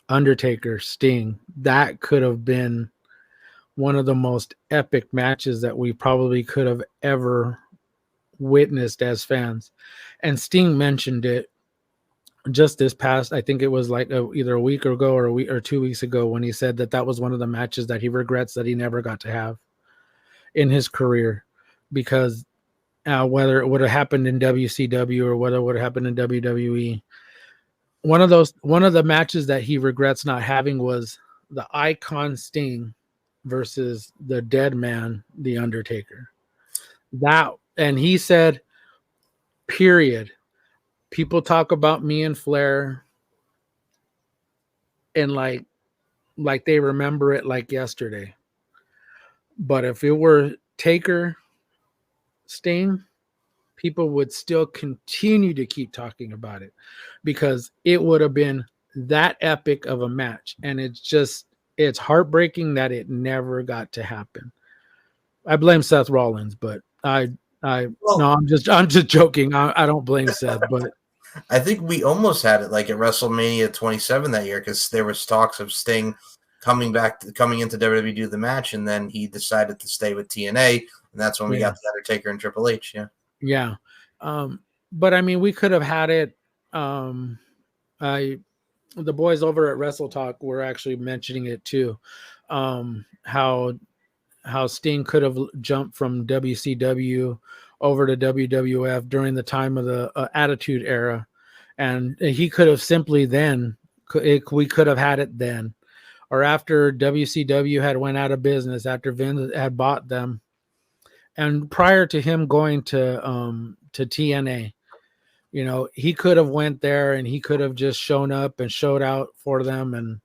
Undertaker, Sting, that could have been one of the most epic matches that we probably could have ever witnessed as fans. And Sting mentioned it just this past, I think it was like either a week ago or a week or 2 weeks ago, when he said that was one of the matches that he regrets that he never got to have in his career, because whether it would have happened in WCW or whether it would have happened in WWE, one of the matches that he regrets not having was the Icon Sting versus the Dead Man, The Undertaker. And he said, period. People talk about me and Flair and like they remember it like yesterday. But if it were Taker, Sting, people would still continue to keep talking about it because it would have been that epic of a match. And it's heartbreaking that it never got to happen. I blame Seth Rollins, but I'm just joking. I don't blame Seth, but I think we almost had it like at WrestleMania 27 that year, because there was talks of Sting coming into WWE to do the match, and then he decided to stay with TNA, and that's when we got the Undertaker and Triple H. Yeah. But I mean, we could have had it. The boys over at Wrestle Talk were actually mentioning it too. How Sting could have jumped from WCW over to WWF during the time of the Attitude Era, and he could have simply we could have had it then, or after WCW had went out of business, after Vince had bought them, and prior to him going to TNA. He could have went there and he could have just shown up and showed out for them, and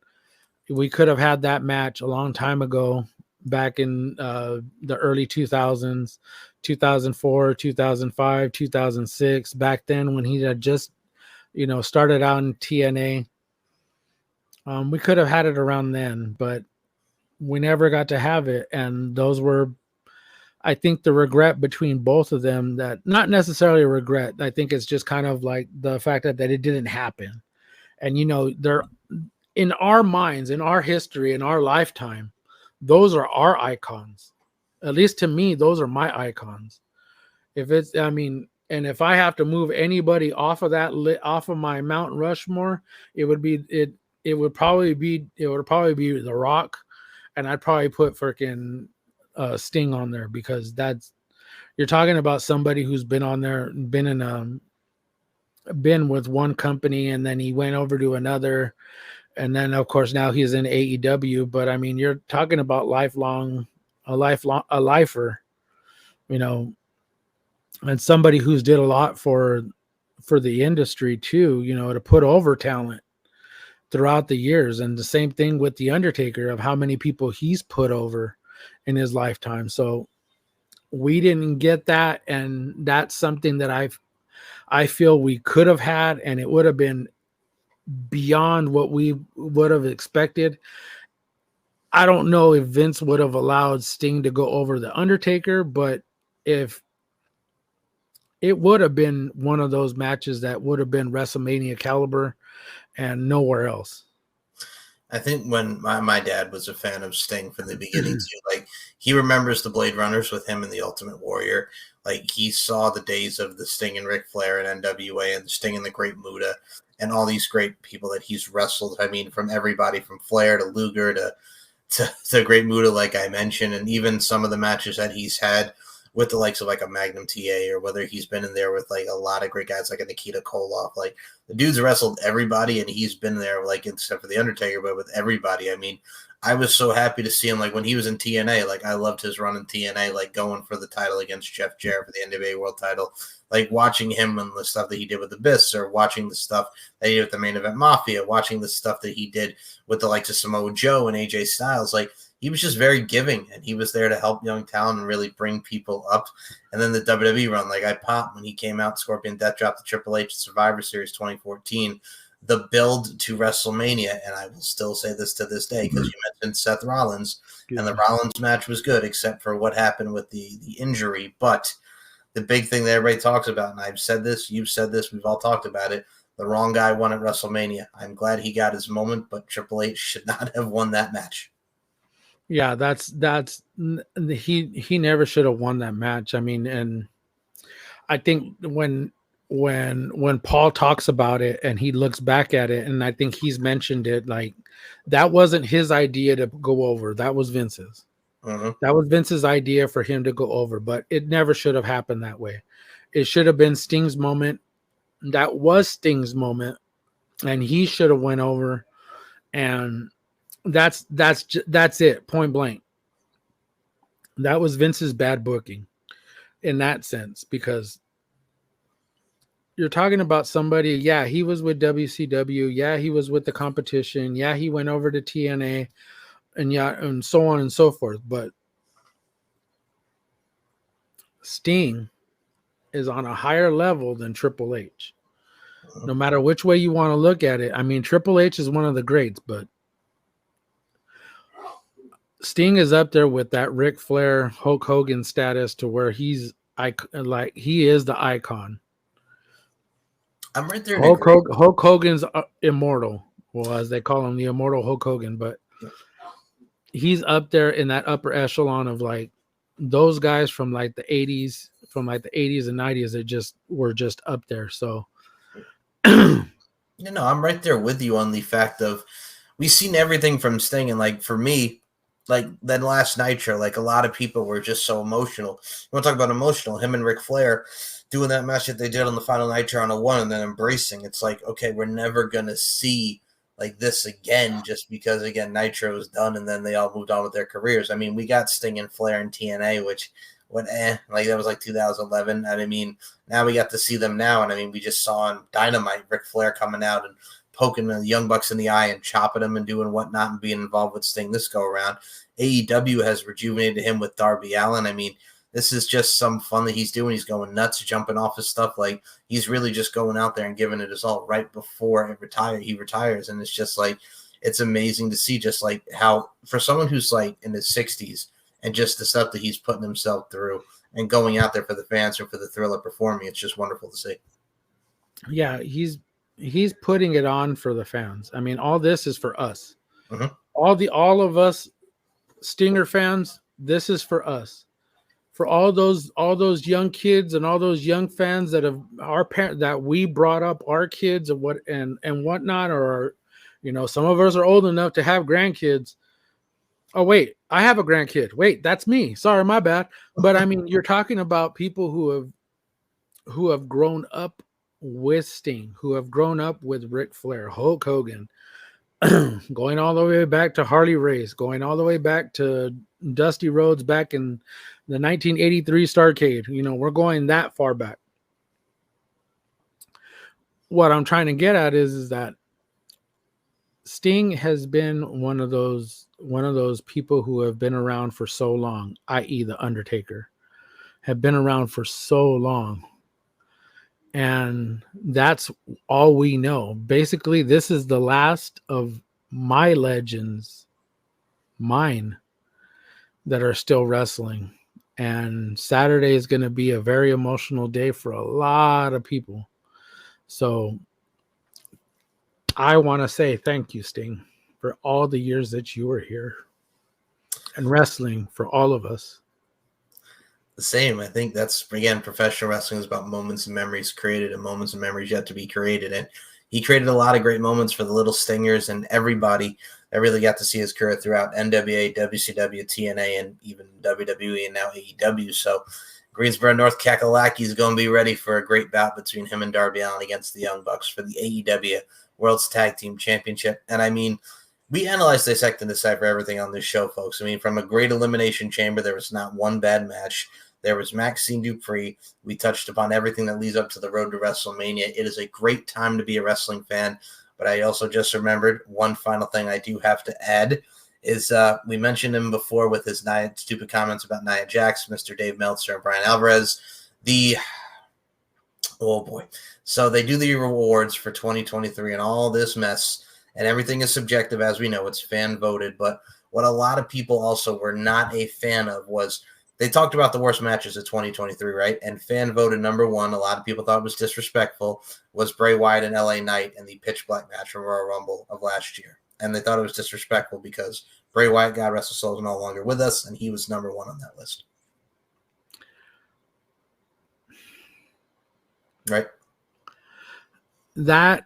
we could have had that match a long time ago, back in the early 2000s, 2004, 2005, 2006, back then when he had just started out in TNA. We could have had it around then, but we never got to have it. And those were, I think, the regret between both of them, that not necessarily a regret. I think it's just kind of like the fact that it didn't happen. And, they're in our minds, in our history, in our lifetime, those are our icons. At least to me, those are my icons. And if I have to move anybody off of my Mount Rushmore, it would probably be The Rock. And I'd probably put freaking Sting on there, because you're talking about somebody who's been on there, been in been with one company and then he went over to another, and then of course now he's in AEW. But I mean, you're talking about a lifer, you know, and somebody who's did a lot for the industry too, you know, to put over talent throughout the years. And the same thing with the Undertaker, of how many people he's put over in his lifetime. So we didn't get that, and that's something that I feel we could have had, and it would have been beyond what we would have expected. I don't know if Vince would have allowed Sting to go over the Undertaker, but if it would have been one of those matches that would have been WrestleMania caliber and nowhere else. I think when my dad was a fan of Sting from the beginning too, like he remembers the Blade Runners with him and the Ultimate Warrior. Like he saw the days of the Sting and Ric Flair and NWA and the Sting and the Great Muta and all these great people that he's wrestled. I mean, from everybody from Flair to Luger to Great Muta, like I mentioned, and even some of the matches that he's had with the likes of like a Magnum TA, or whether he's been in there with like a lot of great guys like a Nikita Koloff. Like the dude's wrestled everybody, and he's been there, like except for the Undertaker, but with everybody. I mean, I was so happy to see him. Like when he was in TNA, like I loved his run in TNA, like going for the title against Jeff Jarrett for the NWA World Title. Like watching him and the stuff that he did with the Abyss, or watching the stuff that he did with the Main Event Mafia, watching the stuff that he did with the likes of Samoa Joe and AJ Styles. Like he was just very giving, and he was there to help young talent and really bring people up. And then the WWE run, like I popped when he came out, Scorpion Death dropped the Triple H Survivor Series 2014, the build to WrestleMania. And I will still say this to this day, because you mentioned Seth Rollins, and the Rollins match was good, except for what happened with the injury. But the big thing that everybody talks about, and I've said this, you've said this, we've all talked about it, the wrong guy won at WrestleMania. I'm glad he got his moment, but Triple H should not have won that match. Yeah, he never should have won that match. I mean, and I think when Paul talks about it and he looks back at it, and I think he's mentioned it, like that wasn't his idea to go over. That was Vince's. That was Vince's idea for him to go over, but it never should have happened that way. It should have been Sting's moment. That was Sting's moment, and he should have went over. And that's it, point blank. That was Vince's bad booking in that sense, because you're talking about somebody, yeah, he was with WCW, yeah, he was with the competition, yeah, he went over to TNA, and yeah, and so on and so forth. But Sting is on a higher level than Triple H. No matter which way you want to look at it. I mean, Triple H is one of the greats, but Sting is up there with that Ric Flair, Hulk Hogan status, to where he's like he is the icon. I'm right there. Hulk Hogan's immortal, well, as they call him, the immortal Hulk Hogan, but he's up there in that upper echelon of like those guys from like the 80s, and 90s that were just up there. So, I'm right there with you on the fact of we've seen everything from Sting, and like for me, like that last Nitro, like a lot of people were just so emotional. You want to talk about emotional? Him and Ric Flair doing that match that they did on the final Nitro on a 1, and then embracing. It's like, okay, we're never gonna see like this again, just because again Nitro was done, and then they all moved on with their careers. I mean, we got Sting and Flair in TNA, which like that was like 2011. And I mean, now we got to see them now, and I mean, we just saw on Dynamite Ric Flair coming out and poking the Young Bucks in the eye and chopping them and doing whatnot and being involved with Sting this go around. AEW has rejuvenated him with Darby Allin. I mean, this is just some fun that he's doing. He's going nuts, jumping off his stuff. Like he's really just going out there and giving it his all right before he retires. And it's just like, it's amazing to see just like how for someone who's like in his 60s and just the stuff that he's putting himself through and going out there for the fans or for the thrill of performing. It's just wonderful to see. Yeah, he's putting it on for the fans. I mean, all this is for us. All of us Stinger fans, this is for us. For all those young kids and all those young fans that have our parent that we brought up our kids and whatnot, or some of us are old enough to have grandkids. Oh wait, I have a grandkid. Wait, that's me. Sorry, my bad. But I mean, you're talking about people who have grown up with Sting, who have grown up with Ric Flair, Hulk Hogan, going all the way back to Harley Race, going all the way back to Dusty Rhodes back in the 1983 Starrcade. You know, we're going that far back. What I'm trying to get at is that Sting has been one of those people who have been around for so long, i.e. The Undertaker, have been around for so long. And that's all we know. Basically, this is the last of my legends, mine, that are still wrestling. And Saturday is going to be a very emotional day for a lot of people. So I want to say thank you, Sting, for all the years that you were here and wrestling for all of us. The same. I think that's, again, professional wrestling is about moments and memories created and moments and memories yet to be created. And he created a lot of great moments for the little stingers and everybody that really got to see his career throughout NWA, WCW, TNA, and even WWE and now AEW. So Greensboro, North Kakalaki is going to be ready for a great bout between him and Darby Allin against the Young Bucks for the AEW World's Tag Team Championship. And I mean, we analyzed, dissect, and decipher everything on this show, folks. I mean, from a great elimination chamber, there was not one bad match. There was Maxine Dupree. We touched upon everything that leads up to the road to WrestleMania. It is a great time to be a wrestling fan. But I also just remembered one final thing I do have to add is we mentioned him before with his stupid comments about Nia Jax, Mr. Dave Meltzer, and Brian Alvarez. Oh boy. So they do the rewards for 2023 and all this mess, and everything is subjective, as we know. It's fan voted. But what a lot of people also were not a fan of was they talked about the worst matches of 2023, right? And fan voted number one, a lot of people thought it was disrespectful, was Bray Wyatt and LA Knight in the pitch black match from Royal Rumble of last year. And they thought it was disrespectful because Bray Wyatt, God rest his soul, is no longer with us, and he was number one on that list. Right? That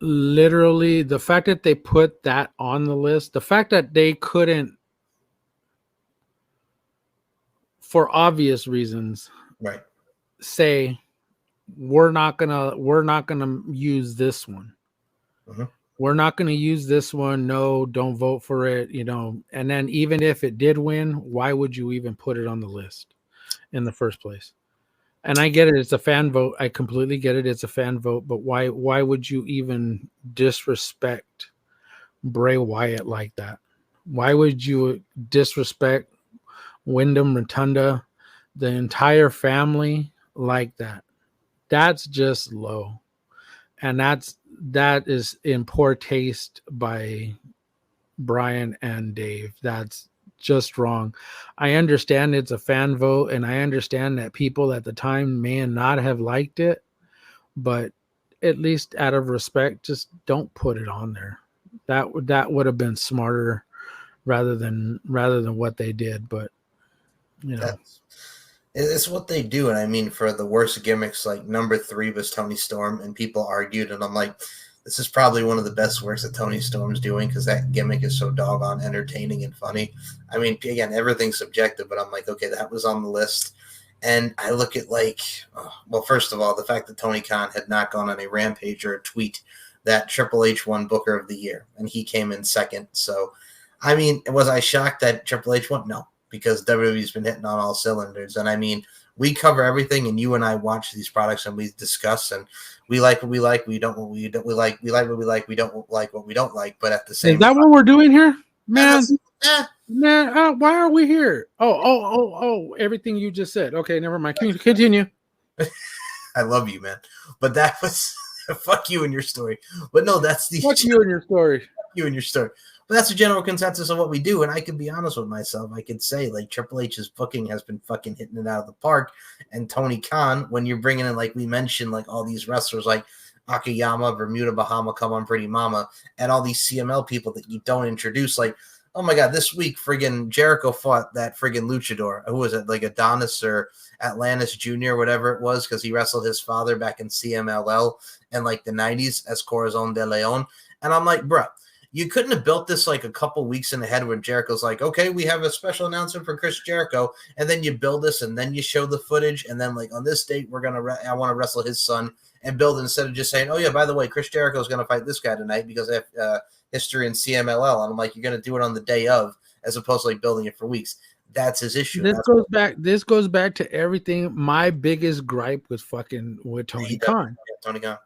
literally, the fact that they put that on the list, the fact that they couldn't, for obvious reasons, right, say we're not gonna use this one. Mm-hmm. We're not gonna use this one. No, don't vote for it. You know, and then even if it did win, why would you even put it on the list in the first place? And I get it; it's a fan vote. I completely get it; it's a fan vote. But why would you even disrespect Bray Wyatt like that? Why would you disrespect Wyndham Rotunda, the entire family like that? That's just low. And that is in poor taste by Brian and Dave. That's just wrong. I understand it's a fan vote, and I understand that people at the time may not have liked it, but at least out of respect, just don't put it on there. That would have been smarter rather than what they did. But you know, it's what they do. And I mean, for the worst gimmicks, like number 3 was Tony Storm, and people argued, and I'm like, this is probably one of the best works that Tony Storm's doing because that gimmick is so doggone entertaining and funny. I mean, again, everything's subjective, but I'm like, okay, that was on the list. And I look at well, first of all, the fact that Tony Khan had not gone on a rampage or a tweet that Triple H won Booker of the Year, and he came in second. So, I mean, was I shocked that Triple H won? No, because WWE's been hitting on all cylinders. And I mean, we cover everything, and you and I watch these products and we discuss, and we like what we like, we don't what we don't, we like what we like, we don't like what we don't like. But at the same time, is that what we're doing here, man? Man, why are we here? Oh, everything you just said. Okay, never mind. Can you continue? I love you, man. But that was fuck you and your story. But no, that's the fuck you and your story. Fuck you and your story. But that's a general consensus of what we do. And I can be honest with myself. I could say, like, Triple H's booking has been fucking hitting it out of the park. And Tony Khan, when you're bringing in, like we mentioned, like all these wrestlers like Akiyama, Bermuda, Bahama, Come On Pretty Mama, and all these CML people that you don't introduce. Like, oh my God, this week friggin' Jericho fought that friggin' luchador. Who was it? Like Adonis or Atlantis Jr., whatever it was, because he wrestled his father back in CMLL in like the 90s as Corazon de Leon. And I'm like, bruh, You couldn't have built this like a couple weeks in ahead when Jericho's like, okay, we have a special announcement for Chris Jericho, and then you build this, and then you show the footage, and then like on this date I want to wrestle his son, and build it instead of just saying, oh yeah, by the way, Chris Jericho is going to fight this guy tonight because I have history in CMLL, and I'm like, you're going to do it on the day of, as opposed to like building it for weeks. That's his issue. This goes back to everything. My biggest gripe with Tony Khan. Yeah, Tony Khan.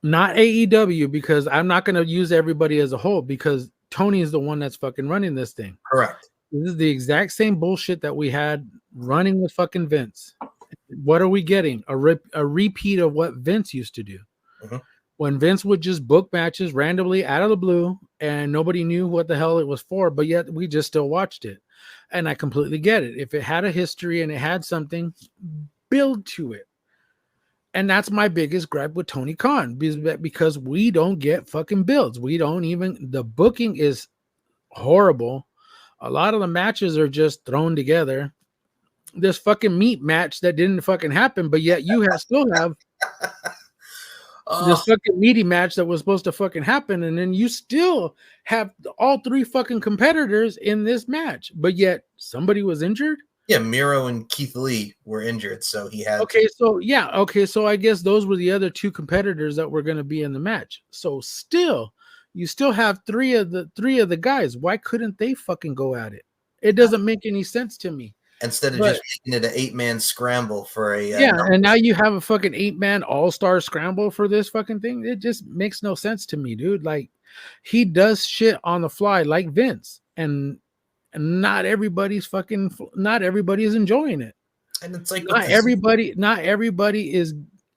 Not AEW, because I'm not going to use everybody as a whole, because Tony is the one that's fucking running this thing. Correct. This is the exact same bullshit that we had running with fucking Vince. What are we getting? A repeat of what Vince used to do. Mm-hmm. When Vince would just book matches randomly out of the blue and nobody knew what the hell it was for, but yet we just still watched it. And I completely get it. If it had a history and it had something, build to it. And that's my biggest gripe with Tony Khan, because we don't get fucking builds. The booking is horrible. A lot of the matches are just thrown together. This fucking meat match that didn't fucking happen, but yet you still have this fucking meaty match that was supposed to fucking happen, and then you still have all three fucking competitors in this match, but yet somebody was injured. Yeah, Miro and Keith Lee were injured, so he had. So I guess those were the other two competitors that were going to be in the match. So you still have three of the guys. Why couldn't they fucking go at it? It doesn't make any sense to me. Instead of just making it an 8-man scramble for a and now you have a fucking 8-man all-star scramble for this fucking thing. It just makes no sense to me, dude. Like, he does shit on the fly like Vince, and not everybody is enjoying it. And it's like not everybody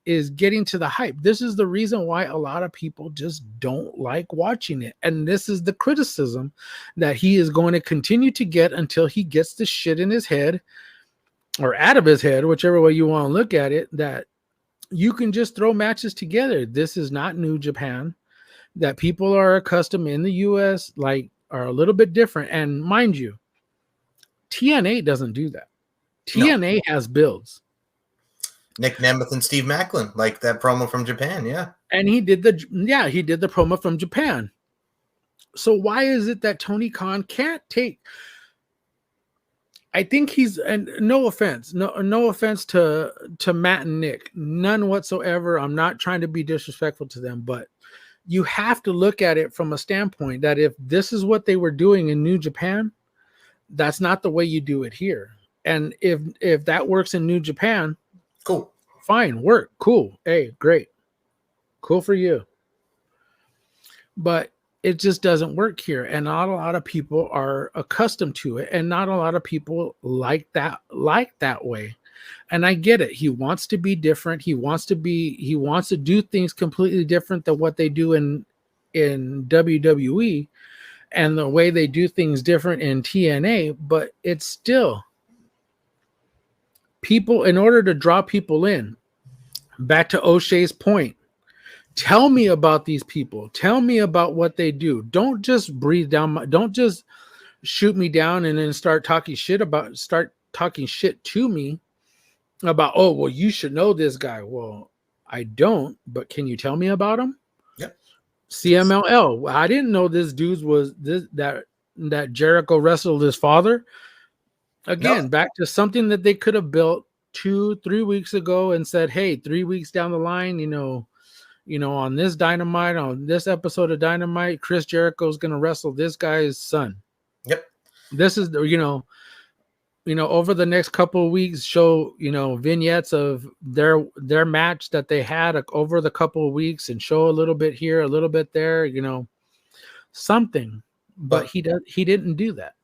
is getting to the hype. This is the reason why a lot of people just don't like watching it. And this is the criticism that he is going to continue to get until he gets the shit in his head, or out of his head, whichever way you want to look at it, that you can just throw matches together. This is not New Japan, that people are accustomed in the US, like, are a little bit different. And mind you, TNA doesn't do that. TNA has builds. Nick Nemeth and Steve Macklin, like that promo from Japan, yeah. And he did the promo from Japan. So why is it that Tony Khan can't take? I think and no offense to Matt and Nick, none whatsoever. I'm not trying to be disrespectful to them, but you have to look at it from a standpoint that if this is what they were doing in New Japan, that's not the way you do it here. And if that works in New Japan, cool, fine, work, cool, hey, great, cool for you. But it just doesn't work here, and not a lot of people are accustomed to it, and not a lot of people like that way. And I get it. He wants to be different. He wants to do things completely different than what they do in WWE, and the way they do things different in TNA. But it's still people, in order to draw people in. Back to O'Shea's point. Tell me about these people. Tell me about what they do. Don't just breathe down. Don't just shoot me down and then start talking shit to me about, oh, well, you should know this guy. Well, I don't, but can you tell me about him? Yep. CMLL. I didn't know this dude was that Jericho wrestled his father. Again, back to something that they could have built 2-3 weeks ago and said, hey, 3 weeks down the line, on this Dynamite, on this episode of Dynamite, Chris Jericho is going to wrestle this guy's son. Yep. This is, over the next couple of weeks, show, vignettes of their match that they had over the couple of weeks, and show a little bit here, a little bit there, something. But he didn't do that.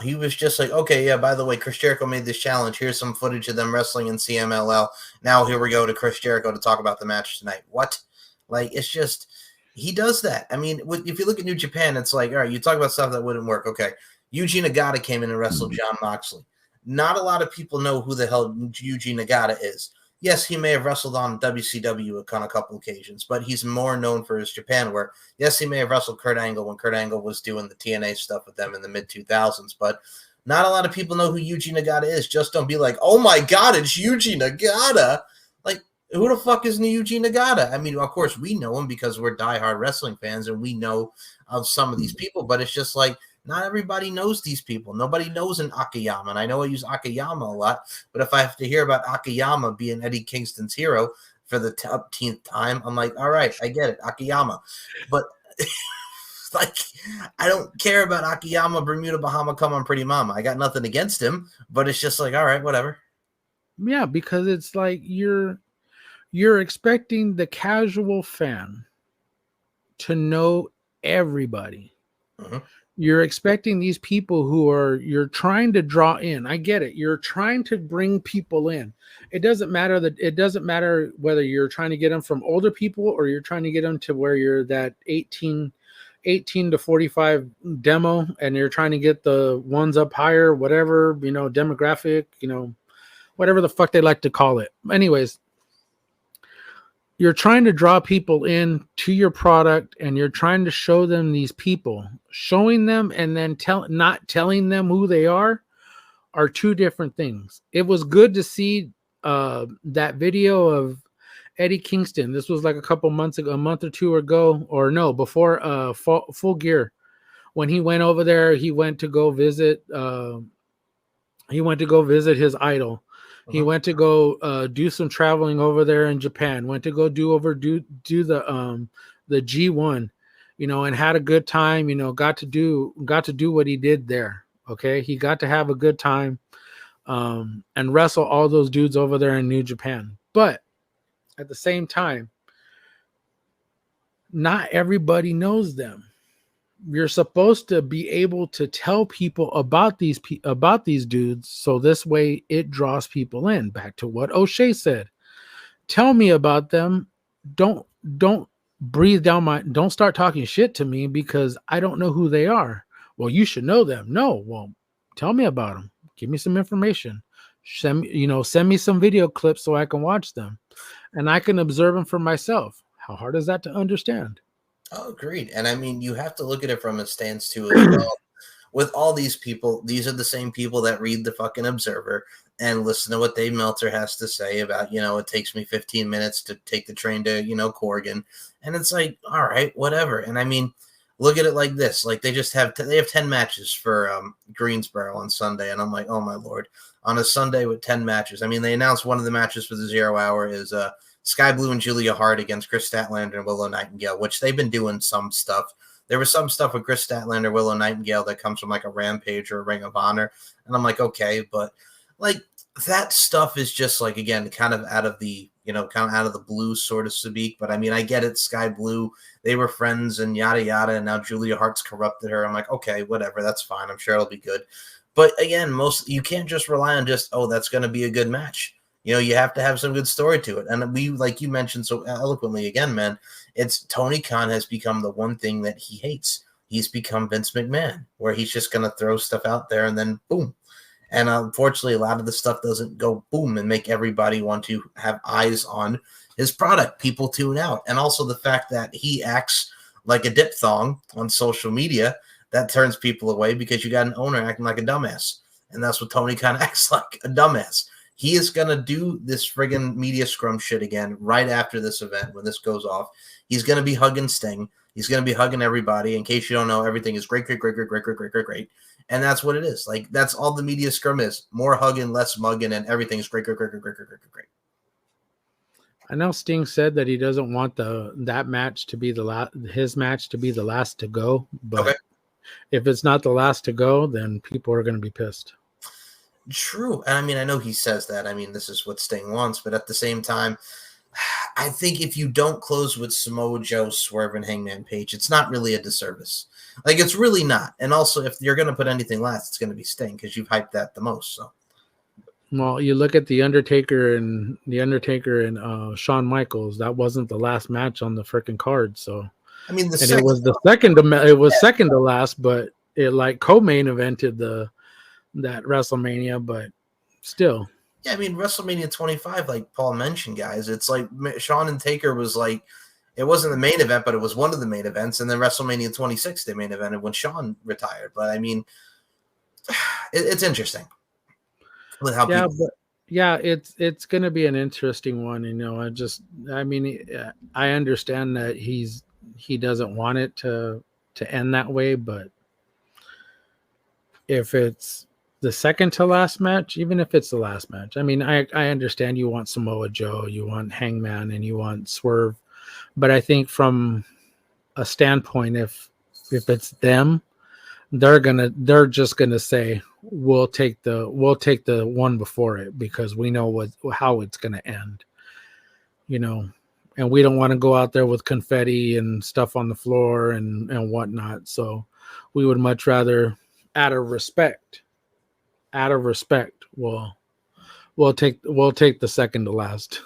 He was just like, okay, yeah, by the way, Chris Jericho made this challenge. Here's some footage of them wrestling in CMLL. Now here we go to Chris Jericho to talk about the match tonight. What? Like, it's just, he does that. I mean, if you look at New Japan, it's like, all right, you talk about stuff that wouldn't work. Okay, Yuji Nagata came in and wrestled Jon Moxley. Not a lot of people know who the hell Yuji Nagata is. Yes, he may have wrestled on WCW on a couple occasions, but he's more known for his Japan work. Yes, he may have wrestled Kurt Angle when Kurt Angle was doing the TNA stuff with them in the mid-2000s, but not a lot of people know who Yuji Nagata is. Just don't be like, oh my God, it's Yuji Nagata. Like, Who the fuck is Yuji Nagata? I mean, of course, we know him because we're diehard wrestling fans and we know of some of these people, but it's just like not everybody knows these people. Nobody knows an Akiyama. And I know I use Akiyama a lot, but if I have to hear about Akiyama being Eddie Kingston's hero for the 10th time, I'm like, all right, I get it, Akiyama. But like, I don't care about Akiyama, Bermuda, Bahama, come on, Pretty Mama. I got nothing against him, but it's just like, all right, whatever. Yeah, because it's like you're expecting the casual fan to know everybody. Mm-hmm. You're expecting these people you're trying to draw in. I get it. You're trying to bring people in. It doesn't matter whether you're trying to get them from older people or you're trying to get them to where you're that 18 to 45 demo and you're trying to get the ones up higher, whatever, demographic, whatever the fuck they like to call it. Anyways, you're trying to draw people in to your product and you're trying to show them these people. Showing them and then not telling them who they are two different things. It was good to see that video of Eddie Kingston. This was like a couple months ago, a month or two ago, or no, before Full Gear. When he went over there, he went to go visit his idol. He went to go do some traveling over there in Japan. Went to go do the G1, and had a good time. Got to do what he did there. Okay, he got to have a good time, and wrestle all those dudes over there in New Japan. But at the same time, not everybody knows them. You're supposed to be able to tell people about these dudes, so this way it draws people in. Back to what O'Shea said. Tell me about them. Don't breathe down don't start talking shit to me because I don't know who they are. Well, you should know them. No, well, tell me about them. Give me some information. Send me some video clips so I can watch them and I can observe them for myself. How hard is that to understand? Oh, agreed. And I mean, you have to look at it from a stance too as well. With all these people, these are the same people that read the fucking Observer and listen to what Dave Meltzer has to say about, it takes me 15 minutes to take the train to, Corrigan. And it's like, all right, whatever. And I mean, look at it like this. Like they just have 10 matches for Greensboro on Sunday. And I'm like, oh my Lord, on a Sunday with 10 matches. I mean, they announced one of the matches for the 0 hour is Sky Blue and Julia Hart against Chris Statlander and Willow Nightingale, which they've been doing some stuff. There was some stuff with Chris Statlander, Willow Nightingale that comes from like a Rampage or a Ring of Honor. And I'm like, okay, but like that stuff is just like, again, kind of out of the, kind of out of the blue, sort of speak. But I mean, I get it. Sky Blue, they were friends and yada, yada. And now Julia Hart's corrupted her. I'm like, okay, whatever. That's fine. I'm sure it'll be good. But again, you can't just rely on just, oh, that's going to be a good match. You have to have some good story to it. And we, like you mentioned so eloquently again, man, it's Tony Khan has become the one thing that he hates. He's become Vince McMahon, where he's just going to throw stuff out there and then boom. And unfortunately, a lot of the stuff doesn't go boom and make everybody want to have eyes on his product. People tune out. And also the fact that he acts like a diphthong on social media, that turns people away because you got an owner acting like a dumbass. And that's what Tony Khan acts like, a dumbass. He is going to do this friggin' media scrum shit again right after this event when this goes off. He's going to be hugging Sting. He's going to be hugging everybody. In case you don't know, everything is great. And that's what it is. Like, that's all the media scrum is. More hugging, less mugging, and everything's great. I know Sting said that he doesn't want that match to be his match to be the last to go. But okay. If it's not the last to go, then people are going to be pissed. True. And I mean, I know he says that. I mean, this is what Sting wants. But at the same time, I think if you don't close with Samoa Joe, Swerve, and Hangman Page, it's not really a disservice. Like, it's really not. And also, if you're going to put anything last, it's going to be Sting because you've hyped that the most. So, well, you look at the Undertaker and Shawn Michaels. That wasn't the last match on the freaking card. So, I mean, it was the second. It was second to last, but it like co-main evented that WrestleMania, but still. Yeah, I mean, WrestleMania 25, like Paul mentioned, guys, it's like Shawn and Taker was like, it wasn't the main event, but it was one of the main events. And then WrestleMania 26, they main evented when Shawn retired. But I mean, it's interesting with how people. yeah, it's going to be an interesting one. I mean, I understand that he doesn't want it to end that way, but if it's the second to last match, even if it's the last match, I mean, I understand you want Samoa Joe, you want Hangman, and you want Swerve, but I think from a standpoint, if it's them, they're just gonna say we'll take the one before it because we know how it's gonna end, you know, and we don't want to go out there with confetti and stuff on the floor and whatnot. So we would much rather, out of respect, we'll take the second to last.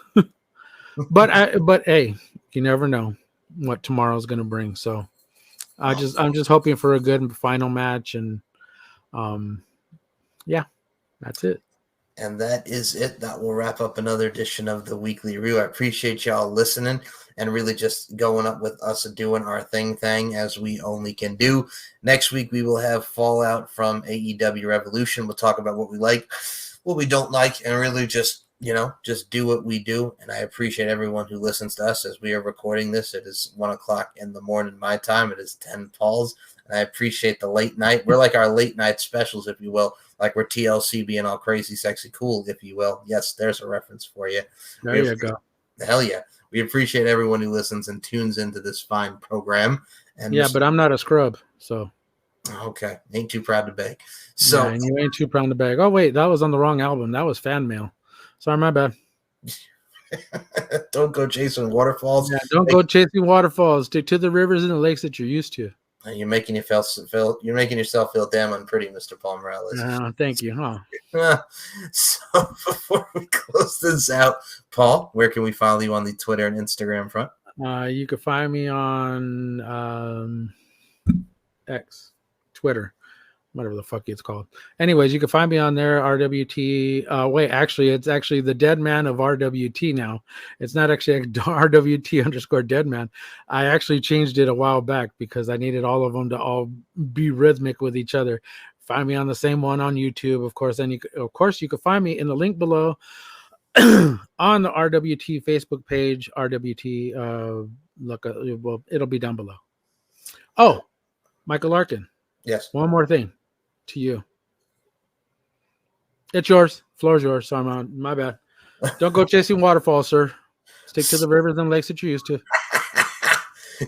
But hey, you never know what tomorrow's gonna bring. So I'm just hoping for a good final match, and yeah, that's it. And that is it. That will wrap up another edition of the Weekly Review. I appreciate y'all listening and really just going up with us and doing our thing as we only can do. Next week, we will have Fallout from AEW Revolution. We'll talk about what we like, what we don't like, and really just do what we do. And I appreciate everyone who listens to us as we are recording this. It is 1:00 in the morning my time. It is 10 Paul's. And I appreciate the late night. We're like our late night specials, if you will. Like we're TLC being all crazy, sexy, cool, if you will. Yes, there's a reference for you. There you go. Hell yeah. We appreciate everyone who listens and tunes into this fine program. And yeah, but I'm not a scrub, so. Okay. Ain't too proud to beg. So yeah, and you ain't too proud to beg. Oh, wait, that was on the wrong album. That was Fan Mail. Sorry, my bad. Don't go chasing waterfalls. Yeah, don't go chasing waterfalls. Stick to the rivers and the lakes that you're used to. You're making yourself feel damn unpretty, Mr. Paul Morales. Thank you. Huh? So before we close this out, Paul, where can we follow you on the Twitter and Instagram front? You can find me on X, Twitter, whatever the fuck it's called. Anyways, you can find me on there, RWT. Wait, actually, it's actually the Dead Man of RWT now. It's not actually RWT_Deadman. I actually changed it a while back because I needed all of them to all be rhythmic with each other. Find me on the same one on YouTube, of course. And you can find me in the link below on the RWT Facebook page. RWT, well, it'll be down below. Oh, Michael Larkin. Yes. One more thing to you. It's yours. Floor's yours. So my bad. Don't go chasing waterfalls, sir. Stick to the rivers and lakes that you're used to.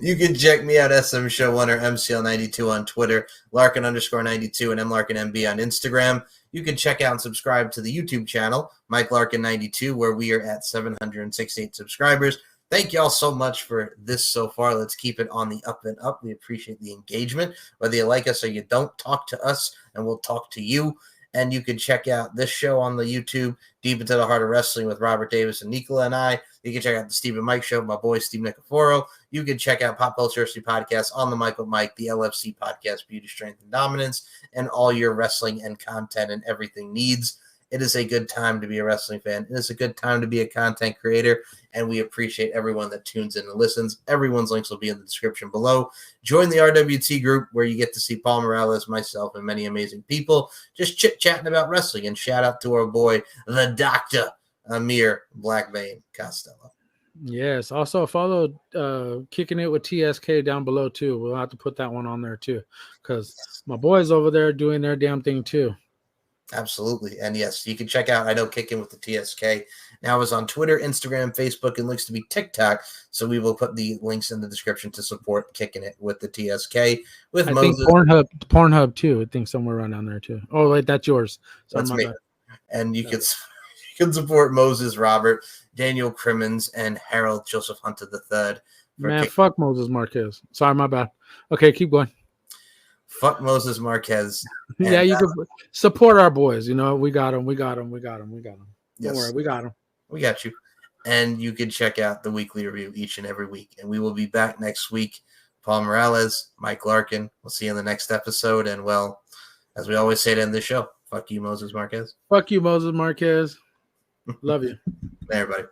You can check me out, SM Show 1 or MCL92 on Twitter, Larkin_92 and MLarkinMB on Instagram. You can check out and subscribe to the YouTube channel, Mike Larkin92, where we are at 768 subscribers. Thank you all so much for this so far. Let's keep it on the up and up. We appreciate the engagement. Whether you like us or you don't, talk to us, and we'll talk to you. And you can check out this show on the YouTube, Deep Into the Heart of Wrestling with Robert Davis and Nicola and I. You can check out the Steve and Mike Show, my boy Steve Nicoforo. You can check out Pop Culture History Podcast on the Mike with Mike, the LFC Podcast, Beauty, Strength, and Dominance, and all your wrestling and content and everything needs. It is a good time to be a wrestling fan. It is a good time to be a content creator, and we appreciate everyone that tunes in and listens. Everyone's links will be in the description below. Join the RWT group where you get to see Paul Morales, myself, and many amazing people just chit-chatting about wrestling. And shout out to our boy, the Doctor, Amir Blackvein Costello. Yes. Also follow Kicking It with TSK down below, too. We'll have to put that one on there, too, because my boys over there doing their damn thing, too. Absolutely. And yes, you can check out, I know Kicking with the TSK now is on Twitter, Instagram, Facebook, and looks to be TikTok. So we will put the links in the description to support Kicking It with the TSK with Moses. Think Pornhub too. I think somewhere around down there too. Oh, wait, that's yours. So that's me. And you can support Moses, Robert, Daniel Crimmins, and Harold Joseph Hunter III. Man, fuck Moses Marquez. Sorry, my bad. Okay, keep going. Fuck Moses Marquez. Yeah, you can support our boys. You know, we got them. Don't Yes. worry, we got them. We got you. And you can check out the weekly review each and every week. And we will be back next week. Paul Morales, Mike Larkin. We'll see you in the next episode. And, well, as we always say to end this show, fuck you, Moses Marquez. Fuck you, Moses Marquez. Love you. Bye, everybody.